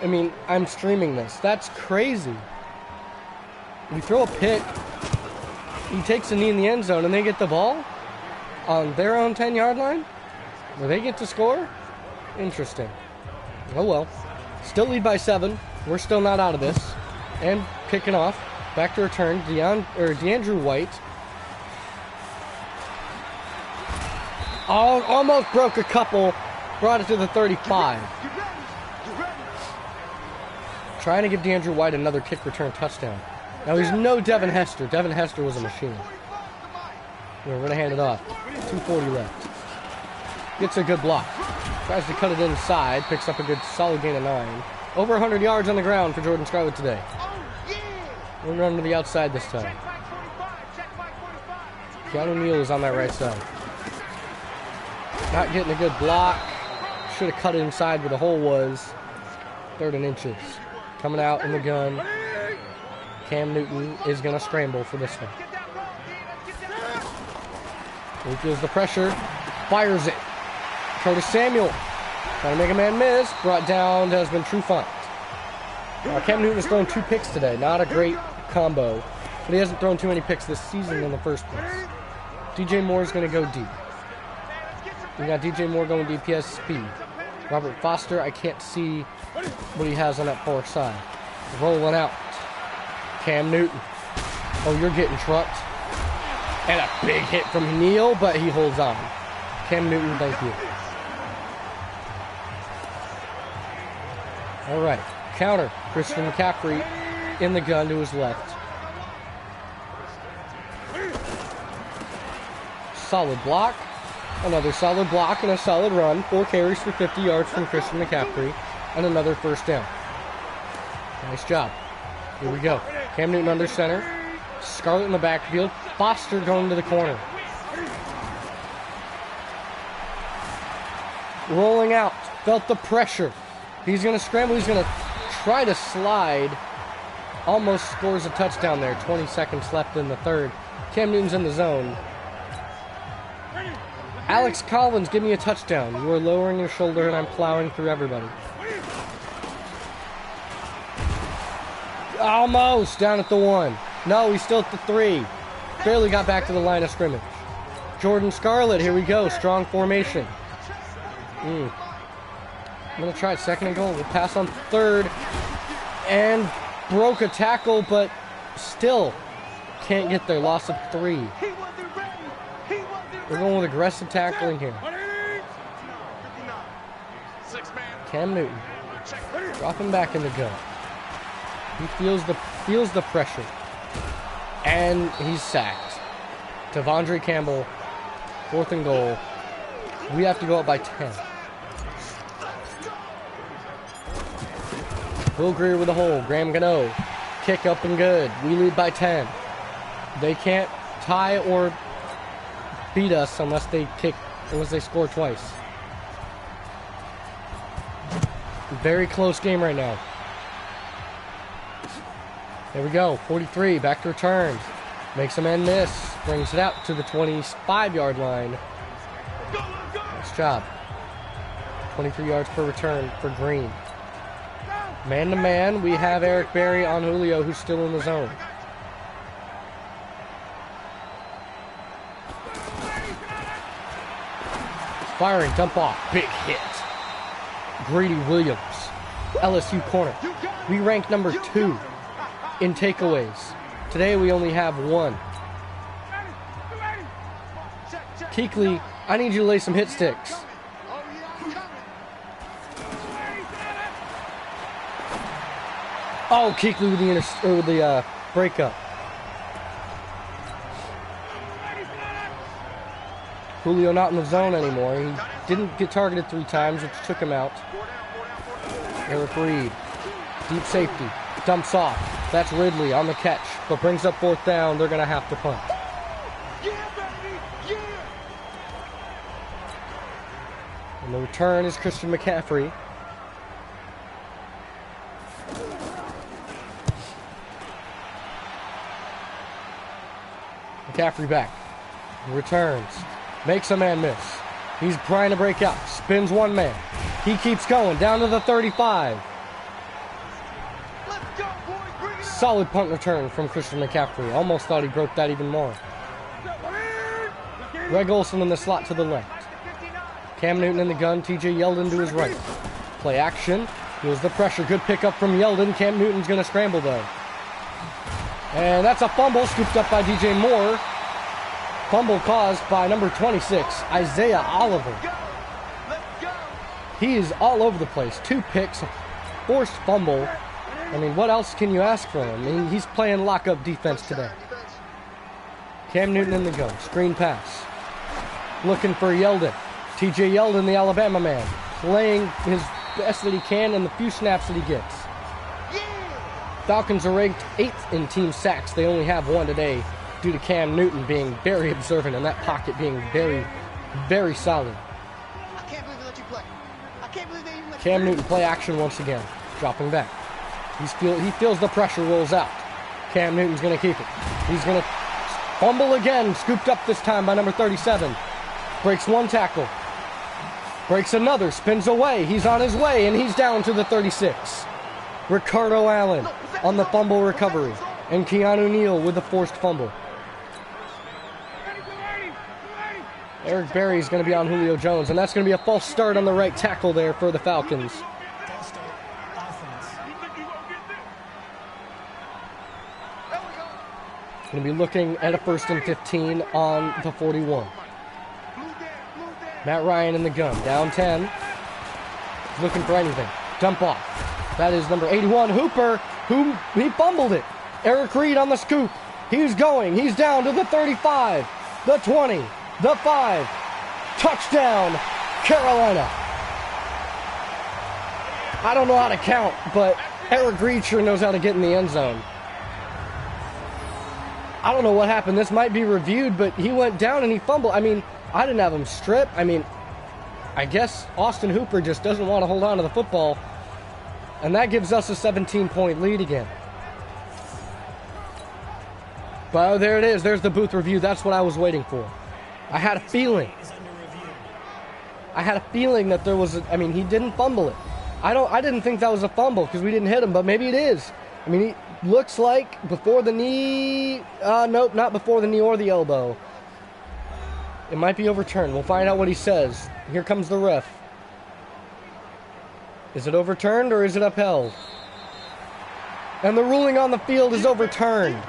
I mean, I'm streaming this. That's crazy. We throw a pick. He takes a knee in the end zone and they get the ball on their own 10-yard line? Where they get to score? Interesting. Oh well. Still lead by 7. We're still not out of this. And kicking off. Back to return. DeAndrew White. Oh, almost broke a couple. Brought it to the 35. Trying to give DeAndrew White another kick return touchdown. Now he's no Devin Hester. Devin Hester was a machine. We're going to hand it off. 2:40 left. Gets a good block. Tries to cut it inside. Picks up a good solid gain of 9. Over 100 yards on the ground for Jordan Scarlett today. We'll run to the outside this time. Keanu Neal is on that right side. Not getting a good block. Should have cut it inside where the hole was. 3rd and inches. Coming out in the gun. Cam Newton is going to scramble for this one. He feels the pressure. Fires it. Curtis Samuel. Trying to make a man miss. Brought down Desmond Trufant. Cam Newton has thrown 2 picks today. Not a great combo. But he hasn't thrown too many picks this season in the first place. DJ Moore is going to go deep. We got DJ Moore going DPS speed. Robert Foster, I can't see what he has on that far side. Rolling out. Cam Newton. Oh, you're getting trucked. And a big hit from Neal, but he holds on. Cam Newton, thank you. All right. Counter. Christian McCaffrey in the gun to his left. Solid block. Another solid block and a solid run. 4 carries for 50 yards from Christian McCaffrey. And another first down. Nice job. Here we go. Cam Newton under center. Scarlett in the backfield. Foster going to the corner. Rolling out. Felt the pressure. He's going to scramble. He's going to try to slide. Almost scores a touchdown there. 20 seconds left in the 3rd. Cam Newton's in the zone. Alex Collins, give me a touchdown. You are lowering your shoulder and I'm plowing through everybody. Almost down at the 1. No, he's still at the 3. Barely got back to the line of scrimmage. Jordan Scarlett, here we go. Strong formation. I'm going to try it. 2nd and goal. We'll pass on 3rd. And broke a tackle, but still can't get there. Loss of 3. We're going with aggressive tackling here. Cam Newton. Dropping back in the gun. He feels the pressure. And he's sacked. Devondre Campbell, 4th and goal. We have to go up by 10. Will Greer with a hole. Graham Gano. Kick up and good. We lead by 10. They can't tie or beat us unless they score twice. Very close game right now. There we go. 43. Back to return. Makes a man miss. Brings it out to the 25-yard line. Nice job. 23 yards per return for Green. Man to man, we have Eric Berry on Julio, who's still in the zone. Firing, dump off, big hit. Grady Williams, LSU corner. We rank number 2 in takeaways. Today we only have 1. Kuechly, I need you to lay some hit sticks. Oh, Kuechly with the breakup. Julio not in the zone anymore. He didn't get targeted 3 times, which took him out. Eric Reed, deep safety, dumps off. That's Ridley on the catch, but brings up 4th down. They're going to have to punt. And the return is Christian McCaffrey. McCaffrey back. Returns. Makes a man miss. He's trying to break out. Spins one man. He keeps going. Down to the 35. Solid punt return from Christian McCaffrey. Almost thought he broke that even more. Greg Olsen in the slot to the left. Cam Newton in the gun. TJ Yeldon to his right. Play action. Here's the pressure. Good pickup from Yeldon. Cam Newton's going to scramble though. And that's a fumble scooped up by DJ Moore. Fumble caused by number 26, Isaiah Oliver. He is all over the place. 2 picks, forced fumble. I mean, what else can you ask from him? I mean, he's playing lockup defense today. Cam Newton in the gun. Screen pass. Looking for Yeldon. TJ Yeldon, the Alabama man. Playing his best that he can in the few snaps that he gets. Falcons are ranked 8th in team sacks. They only have 1 today due to Cam Newton being very observant and that pocket being very, very solid. I can't believe they let you play. I can't believe they even let Cam Newton play action once again. Dropping back. He feels the pressure, rolls out. Cam Newton's going to keep it. He's going to fumble again. Scooped up this time by number 37. Breaks 1 tackle. Breaks another. Spins away. He's on his way, and he's down to the 36. Ricardo Allen on the fumble recovery. And Keanu Neal with the forced fumble. Eric Berry is going to be on Julio Jones, and that's going to be a false start on the right tackle there for the Falcons. Going to be looking at a 1st and 15 on the 41. Matt Ryan in the gun, down 10. He's looking for anything. Dump off. That is number 81, Hooper, who he fumbled it. Eric Reed on the scoop. He's going. He's down to the 35, the 20, the 5. Touchdown, Carolina. I don't know how to count, but Eric Reed sure knows how to get in the end zone. I don't know what happened. This might be reviewed, but he went down and he fumbled. I mean, I didn't have him strip. I mean, I guess Austin Hooper just doesn't want to hold on to the football. And that gives us a 17-point lead again. But there it is. There's the booth review. That's what I was waiting for. I had a feeling. That there was I mean, he didn't fumble it. I didn't think that was a fumble because we didn't hit him, but maybe it is. I mean, he looks like before the knee. Nope, not before the knee or the elbow. It might be overturned. We'll find out what he says. Here comes the ref. Is it overturned or is it upheld? And the ruling on the field is overturned.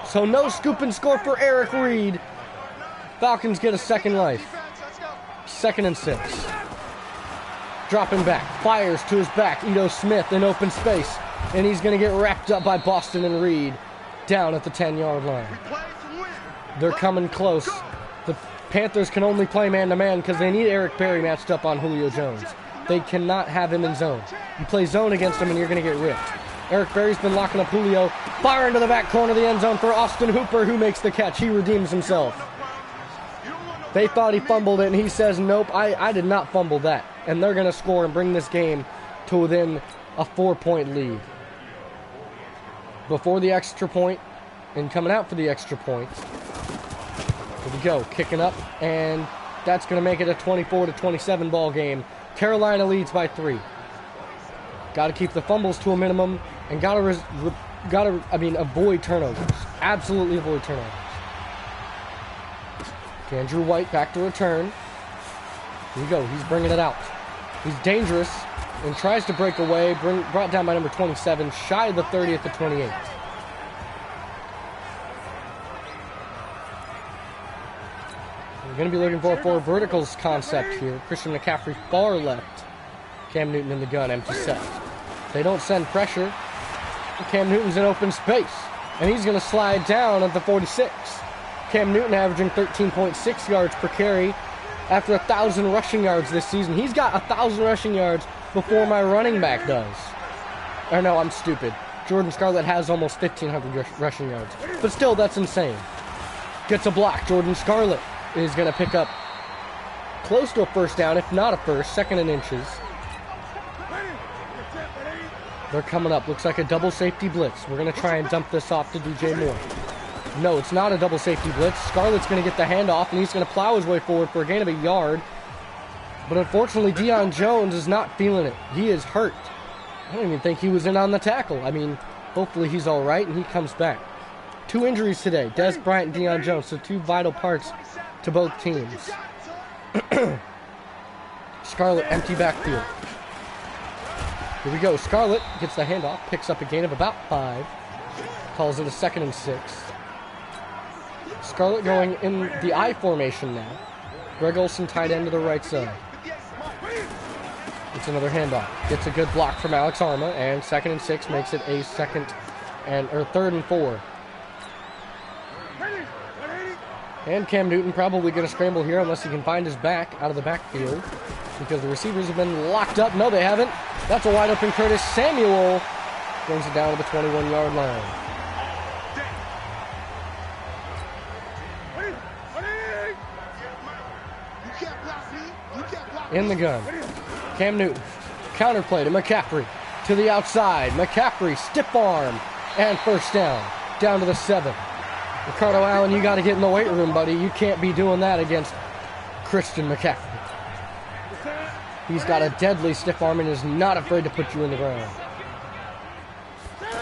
So no scoop and score for Eric Reed. Falcons get a second life. 2nd and 6. Dropping back. Fires to his back. Ito Smith in open space. And he's going to get wrapped up by Boston and Reed. down at the 10-yard line. They're coming close. The Panthers can only play man-to-man because they need Eric Berry matched up on Julio Jones. They cannot have him in zone. You play zone against him and you're going to get ripped. Eric Berry's been locking up Julio. Fire into the back corner of the end zone for Austin Hooper, who makes the catch. He redeems himself. They thought he fumbled it, and he says, nope, I did not fumble that. And they're going to score and bring this game to within a 4-point lead. Before the extra point, and coming out for the extra point. Here we go, kicking up, and that's going to make it a 24-27 ball game. Carolina leads by 3. Got to keep the fumbles to a minimum, and got to avoid turnovers. Absolutely avoid turnovers. Andrew White back to return. Here we go. He's bringing it out. He's dangerous and tries to break away. Brought down by number 27, shy of the 30 at the 28. We're going to be looking for a verticals concept here. Christian McCaffrey far left. Cam Newton in the gun, empty set. They don't send pressure. Cam Newton's in open space, and he's going to slide down at the 46. Cam Newton averaging 13.6 yards per carry after 1,000 rushing yards this season. He's got 1,000 rushing yards before my running back does. Or no, I'm stupid. Jordan Scarlett has almost 1,500 rushing yards. But still, that's insane. Gets a block. Jordan Scarlett is going to pick up close to a first down, if not a first, second and inches. They're coming up. Looks like a double safety blitz. We're going to try and dump this off to DJ Moore. No, it's not a double safety blitz. Scarlett's going to get the handoff, and he's going to plow his way forward for a gain of a yard. But unfortunately, Deion Jones is not feeling it. He is hurt. I don't even think he was in on the tackle. I mean, hopefully he's all right, and he comes back. 2 injuries today. Des Bryant and Deion Jones, so 2 vital parts to both teams. Scarlett, empty backfield. Here we go. Scarlett gets the handoff, picks up a gain of about 5. Calls it a 2nd and 6. Scarlett going in the I formation now. Greg Olsen tight end to the right side. It's another handoff. Gets a good block from Alex Arma, and 2nd and 6 makes it a 3rd and 4. And Cam Newton probably going to scramble here unless he can find his back out of the backfield, because the receivers have been locked up. No, they haven't. That's a wide open Curtis Samuel. Brings it down to the 21-yard line. In the gun. Cam Newton. Counterplay to McCaffrey. To the outside. McCaffrey, stiff arm. And first down. Down to the 7. Ricardo Allen, you got to get in the weight room, buddy. You can't be doing that against Christian McCaffrey. He's got a deadly stiff arm and is not afraid to put you in the ground.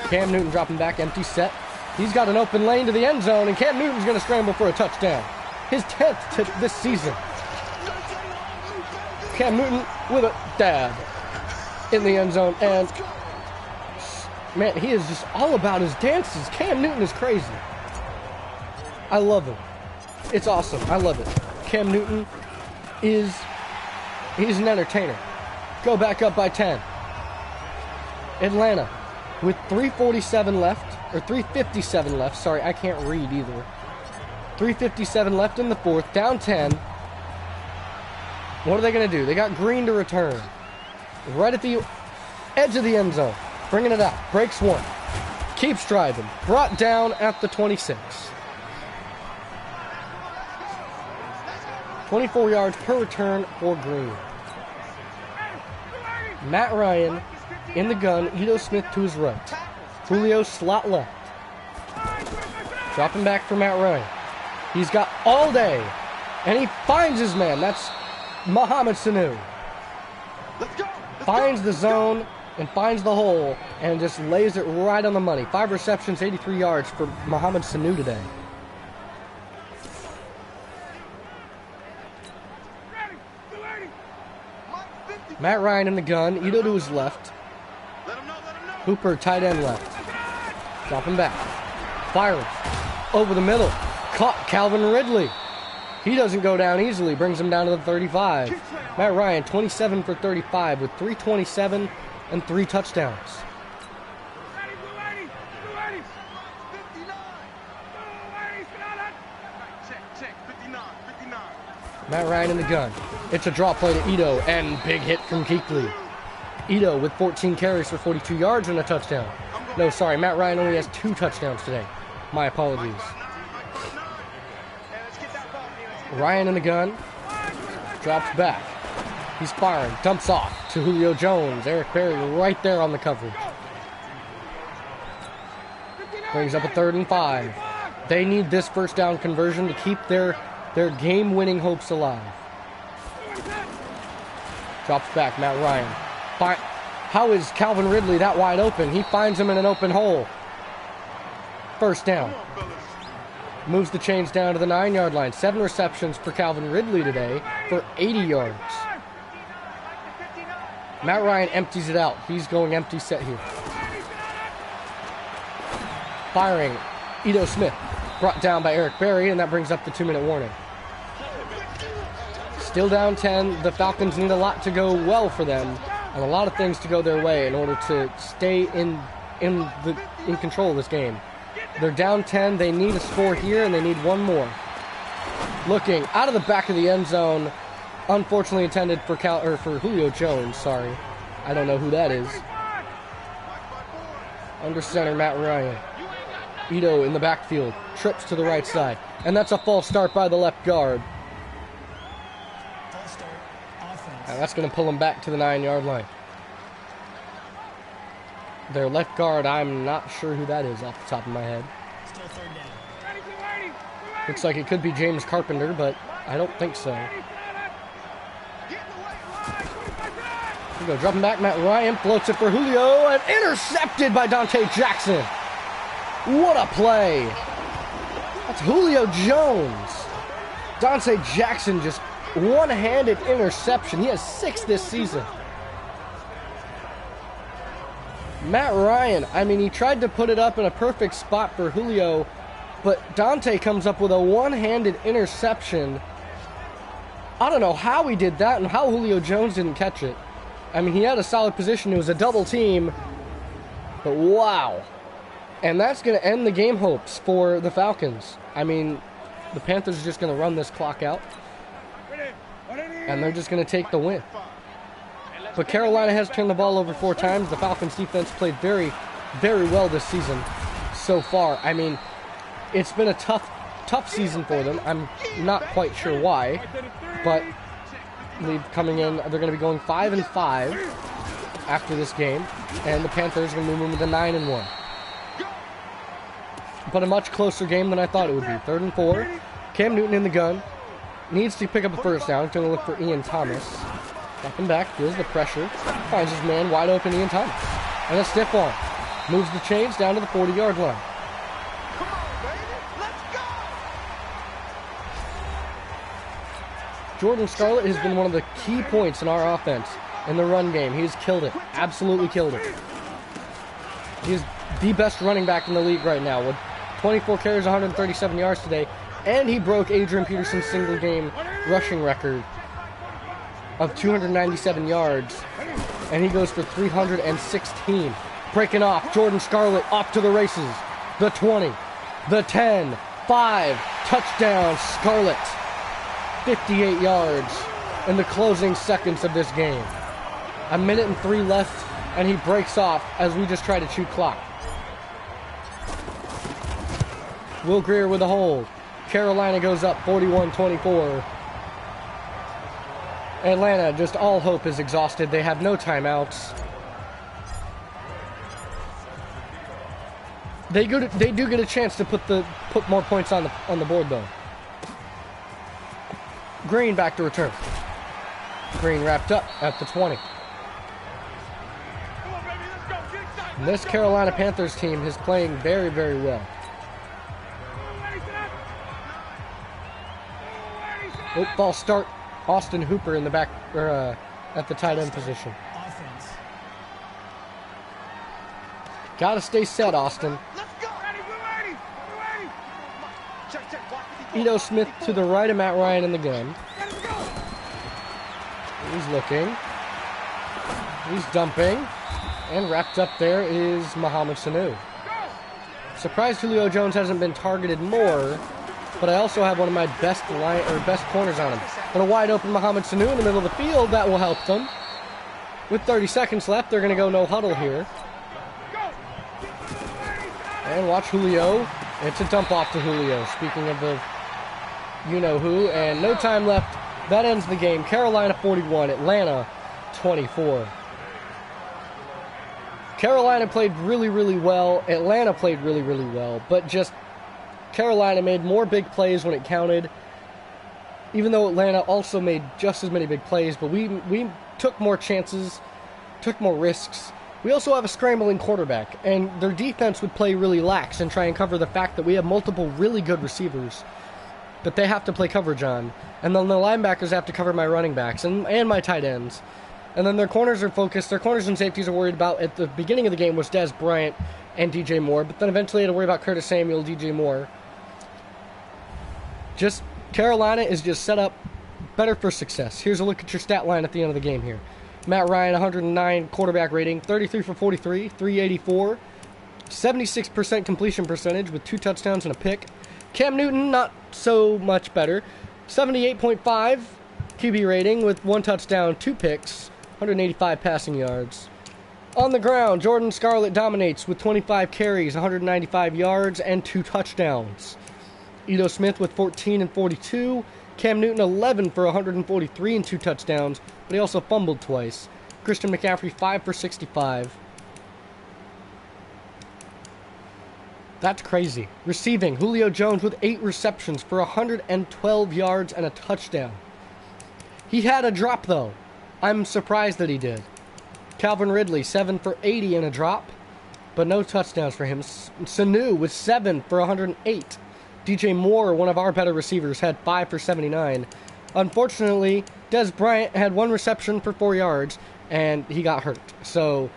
Cam Newton dropping back, empty set. He's got an open lane to the end zone, and Cam Newton's going to scramble for a touchdown. His 10th this season. Cam Newton with a dab in the end zone, and man, he is just all about his dances. Cam Newton is crazy. I love him. It's awesome. I love it. Cam Newton he's an entertainer. Go back up by 10. Atlanta with 3:47 left, or 3:57 left. Sorry, I can't read either. 3:57 left in the 4th, down 10. What are they going to do? They got Green to return. Right at the edge of the end zone. Bringing it out. Breaks 1. Keeps driving. Brought down at the 26. 24 yards per return for Green. Matt Ryan in the gun. Ito Smith to his right. Julio slot left. Dropping back for Matt Ryan. He's got all day. And he finds his man. That's Mohamed Sanu. Finds the zone and finds the hole and just lays it right on the money. 5 receptions, 83 yards for Mohamed Sanu today. Matt Ryan in the gun. Ito to his left. Hooper, tight end left. Dropping back. Firing. Over the middle. Caught Calvin Ridley. He doesn't go down easily. Brings him down to the 35. Matt Ryan, 27 for 35 with 327 and 3 touchdowns. Matt Ryan in the gun. It's a draw play to Ito, and big hit from Kuechly. Ito with 14 carries for 42 yards and a touchdown. No, sorry, Matt Ryan only has 2 touchdowns today. My apologies. Ryan in the gun. Drops back. He's firing. Dumps off to Julio Jones. Eric Berry right there on the coverage. Brings up a 3rd and 5. They need this first down conversion to keep their game-winning hopes alive. Drops back, Matt Ryan. How is Calvin Ridley that wide open? He finds him in an open hole. First down. Moves the chains down to the 9-yard line. 7 receptions for Calvin Ridley today for 80 yards. Matt Ryan empties it out. He's going empty set here. Firing. Ito Smith. Brought down by Eric Berry, and that brings up the 2-minute warning. Still down 10. The Falcons need a lot to go well for them, and a lot of things to go their way in order to stay in control of this game. They're down 10. They need a score here, and they need one more. Looking out of the back of the end zone. Unfortunately intended for Julio Jones. Sorry, I don't know who that is. Under center, Matt Ryan. Ito in the backfield. Trips to the right side. And that's a false start by the left guard. And that's going to pull him back to the 9-yard line. Their left guard, I'm not sure who that is off the top of my head. Still 3rd down. Looks like it could be James Carpenter, but I don't think so. Here we go, dropping back, Matt Ryan floats it for Julio, and intercepted by Dante Jackson. What a play. That's Julio Jones. Dante Jackson just one-handed interception. He has 6 this season. Matt Ryan, I mean, he tried to put it up in a perfect spot for Julio, but Dante comes up with a one-handed interception. I don't know how he did that and how Julio Jones didn't catch it. I mean, he had a solid position. It was a double team, but wow. And that's going to end the game hopes for the Falcons. I mean, the Panthers are just going to run this clock out, and they're just going to take the win. But Carolina has turned the ball over 4 times. The Falcons defense played very, very well this season so far. I mean, it's been a tough season for them. I'm not quite sure why, but they're coming in. They're going to be going 5-5 after this game, and the Panthers are going to move into 9-1. But a much closer game than I thought it would be. 3rd and 4. Cam Newton in the gun. Needs to pick up a first down. He's going to look for Ian Thomas. Stepping back, feels the pressure. Finds his man wide open, Ian Thomas. And a stiff arm. Moves the chains down to the 40-yard line. Come on, baby. Let's go. Jordan Scarlett has been one of the key points in our offense in the run game. He's killed it. Absolutely killed it. He is the best running back in the league right now with 24 carries, 137 yards today. And he broke Adrian Peterson's single-game rushing record of 297 yards. And he goes for 316. Breaking off, Jordan Scarlett off to the races. The 20, the 10, 5, touchdown, Scarlett. 58 yards in the closing seconds of this game. 1 minute and 3 left, and he breaks off as we just try to chew clock. Will Grier with a hold. Carolina goes up 41-24. Atlanta, just all hope is exhausted. They have no timeouts. They do get a chance to put more points on the board though. Green back to return. Green wrapped up at the 20. And this Carolina Panthers team is playing very, very well. Oh, false start. Austin Hooper in the back, at the tight end position. Offense. Gotta stay set, Austin. Let's go. We're ready. Check. Watch the Ito Smith to the right of Matt Ryan in the gun. He's looking. He's dumping. And wrapped up there is Mohamed Sanu. Surprised Julio Jones hasn't been targeted more, but I also have one of my best corners on him. But a wide open Mohamed Sanu in the middle of the field, that will help them. With 30 seconds left, they're going to go no huddle here. And watch Julio. It's a dump off to Julio. Speaking of the you-know-who. And no time left. That ends the game. Carolina 41, Atlanta 24. Carolina played really, really well. Atlanta played really, really well. But just Carolina made more big plays when it counted. Even though Atlanta also made just as many big plays. But we took more chances, took more risks. We also have a scrambling quarterback, and their defense would play really lax and try and cover the fact that we have multiple really good receivers that they have to play coverage on. And then the linebackers have to cover my running backs and my tight ends. And then their corners are focused. Their corners and safeties are worried about, at the beginning of the game, was Dez Bryant and DJ Moore. But then eventually they had to worry about Curtis Samuel, DJ Moore. Just, Carolina is just set up better for success. Here's a look at your stat line at the end of the game here. Matt Ryan, 109 quarterback rating, 33 for 43, 384, 76% completion percentage with 2 touchdowns and a pick. Cam Newton, not so much better, 78.5 QB rating with 1 touchdown, 2 picks, 185 passing yards. On the ground, Jordan Scarlett dominates with 25 carries, 195 yards, and 2 touchdowns. Ito Smith with 14 and 42. Cam Newton 11 for 143 and 2 touchdowns, but he also fumbled twice. Christian McCaffrey 5 for 65. That's crazy. Receiving, Julio Jones with 8 receptions for 112 yards and a touchdown. He had a drop though. I'm surprised that he did. Calvin Ridley 7 for 80 and a drop, but no touchdowns for him. Sanu with 7 for 108. DJ Moore, one of our better receivers, had 5 for 79. Unfortunately, Dez Bryant had 1 reception for 4 yards, and he got hurt. So,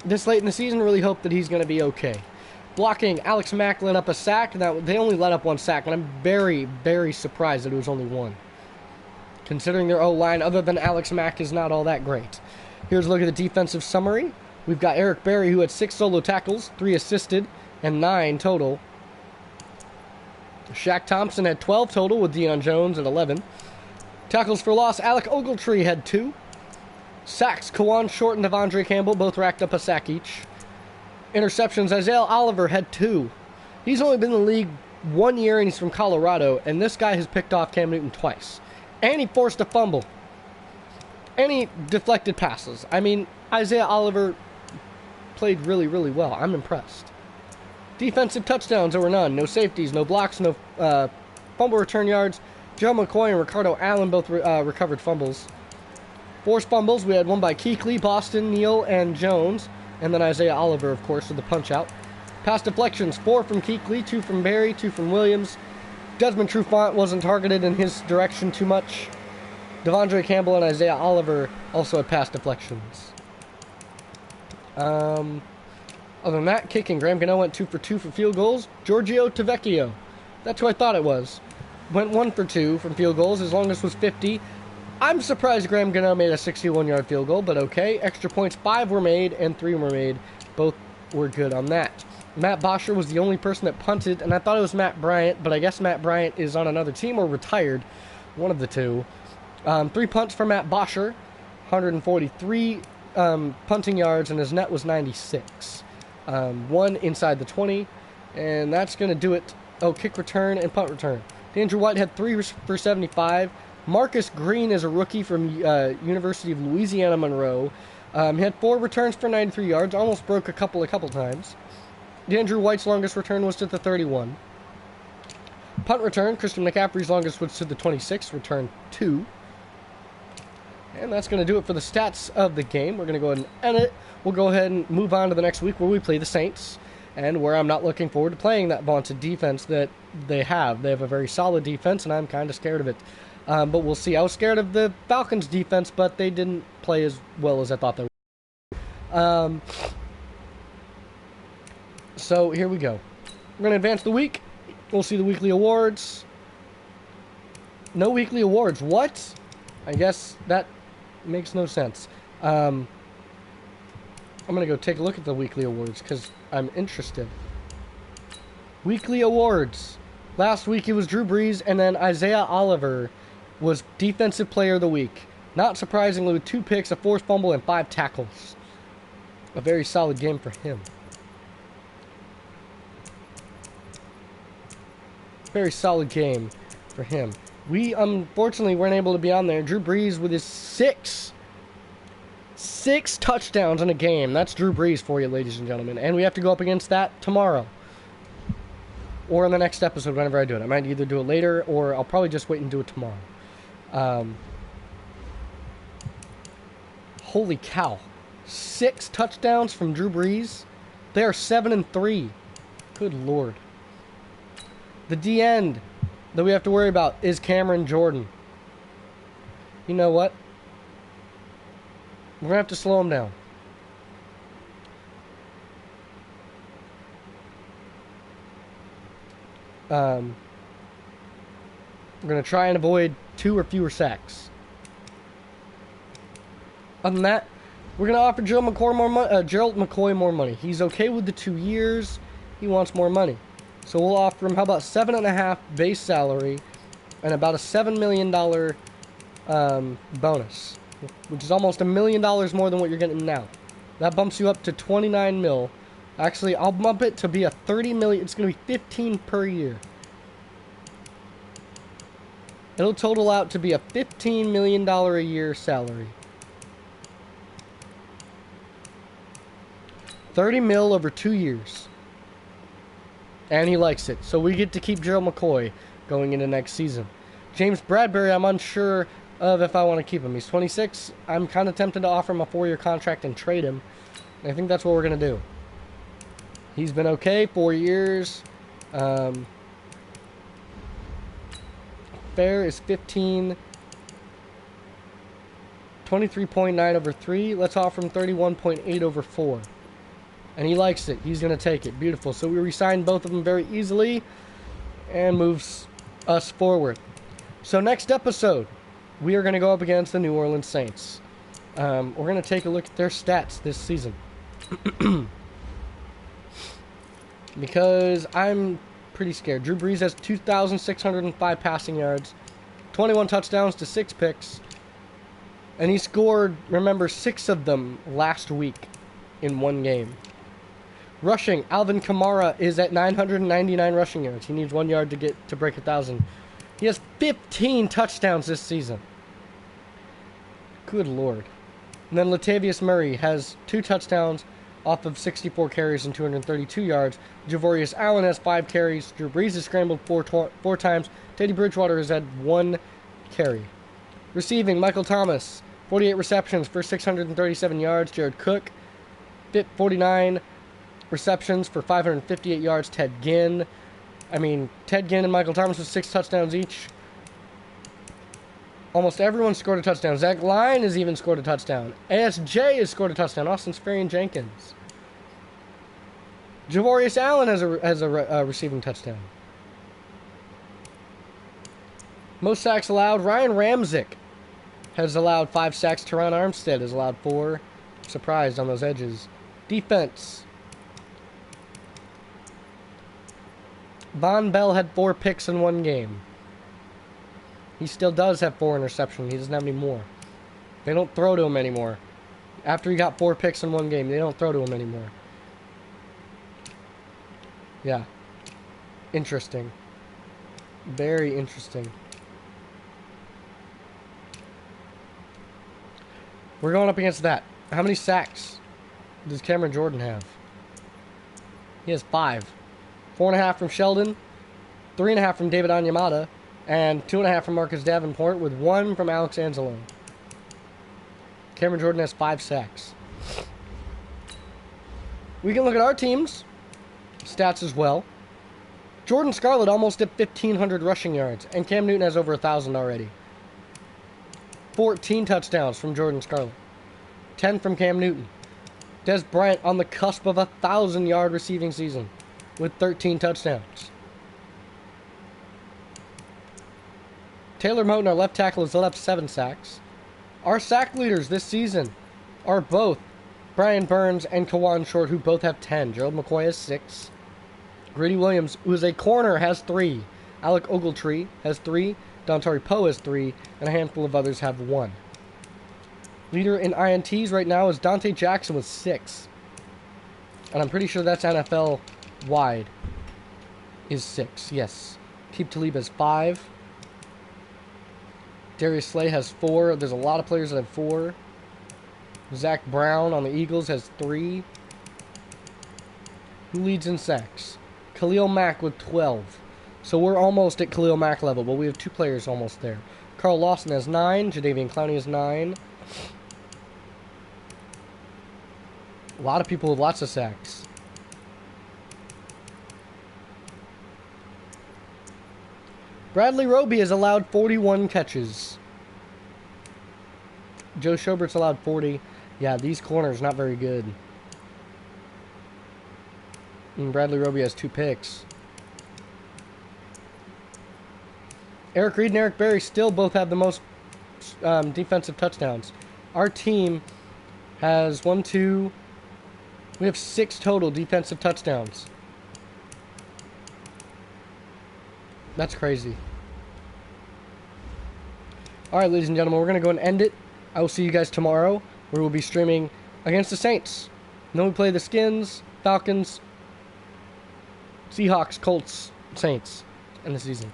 this late in the season, really hope that he's going to be okay. Blocking, Alex Mack let up a sack. Now, they only let up 1 sack, and I'm very, very surprised that it was only 1. Considering their O-line, other than Alex Mack, is not all that great. Here's a look at the defensive summary. We've got Eric Berry, who had 6 solo tackles, 3 assisted, and 9 total. Shaq Thompson had 12 total with Deion Jones at 11. Tackles for loss, Alec Ogletree had 2. Sacks, Kawan Short and Devondre Campbell both racked up a sack each. Interceptions, Isaiah Oliver had 2. He's only been in the league 1 year and he's from Colorado, and this guy has picked off Cam Newton twice. And he forced a fumble. And he deflected passes. I mean, Isaiah Oliver played really, really well. I'm impressed. Defensive touchdowns, there were none. No safeties, no blocks, no fumble return yards. Joe McCoy and Ricardo Allen both recovered fumbles. Forced fumbles, we had 1 by Kuechly, Boston, Neal, and Jones. And then Isaiah Oliver, of course, with the punch-out. Pass deflections, 4 from Kuechly, 2 from Berry, 2 from Williams. Desmond Trufant wasn't targeted in his direction too much. Devondre Campbell and Isaiah Oliver also had pass deflections. Other than that, kicking, Graham Gano went 2 for 2 for field goals. Giorgio Tavecchio, that's who I thought it was, went 1 for 2 from field goals. His longest was 50. I'm surprised Graham Gano made a 61-yard field goal, but okay. Extra points, 5 were made and 3 were made. Both were good on that. Matt Bosher was the only person that punted, and I thought it was Matt Bryant, but I guess Matt Bryant is on another team or retired. One of the two. 3 punts for Matt Bosher, 143 punting yards, and his net was 96. 1 inside the 20, and that's going to do it. Oh, kick return and punt return. Andrew White had 3 for 75. Marcus Green is a rookie from University of Louisiana Monroe. He had 4 returns for 93 yards, almost broke a couple times. Andrew White's longest return was to the 31. Punt return, Christian McCaffrey's longest was to the 26, return 2. And that's going to do it for the stats of the game. We're going to go ahead and end it. We'll go ahead and move on to the next week where we play the Saints, and where I'm not looking forward to playing that vaunted defense that they have. They have a very solid defense, and I'm kind of scared of it. But we'll see. I was scared of the Falcons' defense, but they didn't play as well as I thought they would. So here we go. We're going to advance the week. We'll see the weekly awards. No weekly awards. What? I guess that makes no sense. I'm going to go take a look at the weekly awards because I'm interested. Weekly awards. Last week it was Drew Brees and then Isaiah Oliver was Defensive Player of the Week. Not surprisingly, with 2 picks, a forced fumble, and 5 tackles. A very solid game for him. Very solid game for him. We unfortunately weren't able to be on there. Drew Brees with his 6 touchdowns in a game. That's Drew Brees for you, ladies and gentlemen. And we have to go up against that tomorrow. Or in the next episode, whenever I do it. I might either do it later, or I'll probably just wait and do it tomorrow. Holy cow. 6 touchdowns from Drew Brees. They are 7-3. Good Lord. The D end that we have to worry about is Cameron Jordan. You know what? We're going to have to slow him down. We're going to try and avoid 2 or fewer sacks. Other than that, we're going to offer Gerald McCoy more money. He's okay with the 2 years. He wants more money. So we'll offer him, how about 7.5 base salary and about a $7 million bonus, which is almost $1 million more than what you're getting now. That bumps you up to 29 mil. Actually, I'll bump it to be a 30 million. It's going to be 15 per year. It'll total out to be a $15 million a year salary. 30 mil over 2 years. And he likes it. So we get to keep Gerald McCoy going into next season. James Bradbury, I'm unsure of if I want to keep him. He's 26. I'm kind of tempted to offer him a 4-year contract and trade him. I think that's what we're going to do. He's been okay, 4 years. Fair is 15. 23.9 over 3. Let's offer him 31.8 over 4. And he likes it. He's going to take it. Beautiful. So we re-signed both of them very easily and moves us forward. So next episode, we are going to go up against the New Orleans Saints. We're going to take a look at their stats this season. Because I'm pretty scared. Drew Brees has 2,605 passing yards, 21 touchdowns to 6 picks. And he scored, remember, 6 of them last week in one game. Rushing, Alvin Kamara is at 999 rushing yards. He needs 1 yard to break 1,000. He has 15 touchdowns this season. Good Lord. And then Latavius Murray has 2 touchdowns off of 64 carries and 232 yards. Javorius Allen has 5 carries. Drew Brees has scrambled 4 times. Teddy Bridgewater has had 1 carry. Receiving, Michael Thomas, 48 receptions for 637 yards. Jared Cook, 49 receptions for 558 yards. Ted Ginn and Michael Thomas with 6 touchdowns each. Almost everyone scored a touchdown. Zach Line has even scored a touchdown. ASJ has scored a touchdown. Austin Sperry-Jenkins. Javorius Allen has a receiving touchdown. Most sacks allowed. Ryan Ramczyk has allowed 5 sacks. Teron Armstead has allowed 4. Surprised on those edges. Defense. Von Bell had 4 picks in one game. He still does have 4 interceptions. He doesn't have any more. They don't throw to him anymore. After he got 4 picks in one game, they don't throw to him anymore. Yeah. Interesting. Very interesting. We're going up against that. How many sacks does Cameron Jordan have? He has 5. 4.5 from Sheldon, 3.5 from David Onyemata, and 2.5 from Marcus Davenport, with 1 from Alex Anzalone. Cameron Jordan has 5 sacks. We can look at our team's stats as well. Jordan Scarlett almost at 1,500 rushing yards, and Cam Newton has over 1,000 already. 14 touchdowns from Jordan Scarlett. 10 from Cam Newton. Des Bryant on the cusp of a 1,000-yard receiving season with 13 touchdowns. Taylor Moton, our left tackle, has left 7 sacks. Our sack leaders this season are both Brian Burns and Kawan Short, who both have 10. Gerald McCoy has 6. Grady Williams, who is a corner, has 3. Alec Ogletree has 3. Dontari Poe has 3, and a handful of others have 1. Leader in INTs right now is Dante Jackson with 6. And I'm pretty sure that's NFL wide. Is 6, yes. Keep Talib has 5. Darius Slay has 4. There's a lot of players that have 4. Zach Brown on the Eagles has 3. Who leads in sacks? Khalil Mack with 12. So we're almost at Khalil Mack level, but we have 2 players almost there. Carl Lawson has 9. Jadeveon Clowney has 9. A lot of people with lots of sacks. Bradley Roby has allowed 41 catches. Joe Schobert's allowed 40. Yeah, these corners not very good. And Bradley Roby has 2 picks. Eric Reed and Eric Berry still both have the most defensive touchdowns. Our team has 1, 2... We have 6 total defensive touchdowns. That's crazy. Alright, ladies and gentlemen, we're going to go and end it. I will see you guys tomorrow, where we'll be streaming against the Saints. And then we play the Skins, Falcons, Seahawks, Colts, Saints in the season.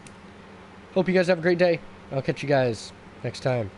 Hope you guys have a great day. I'll catch you guys next time.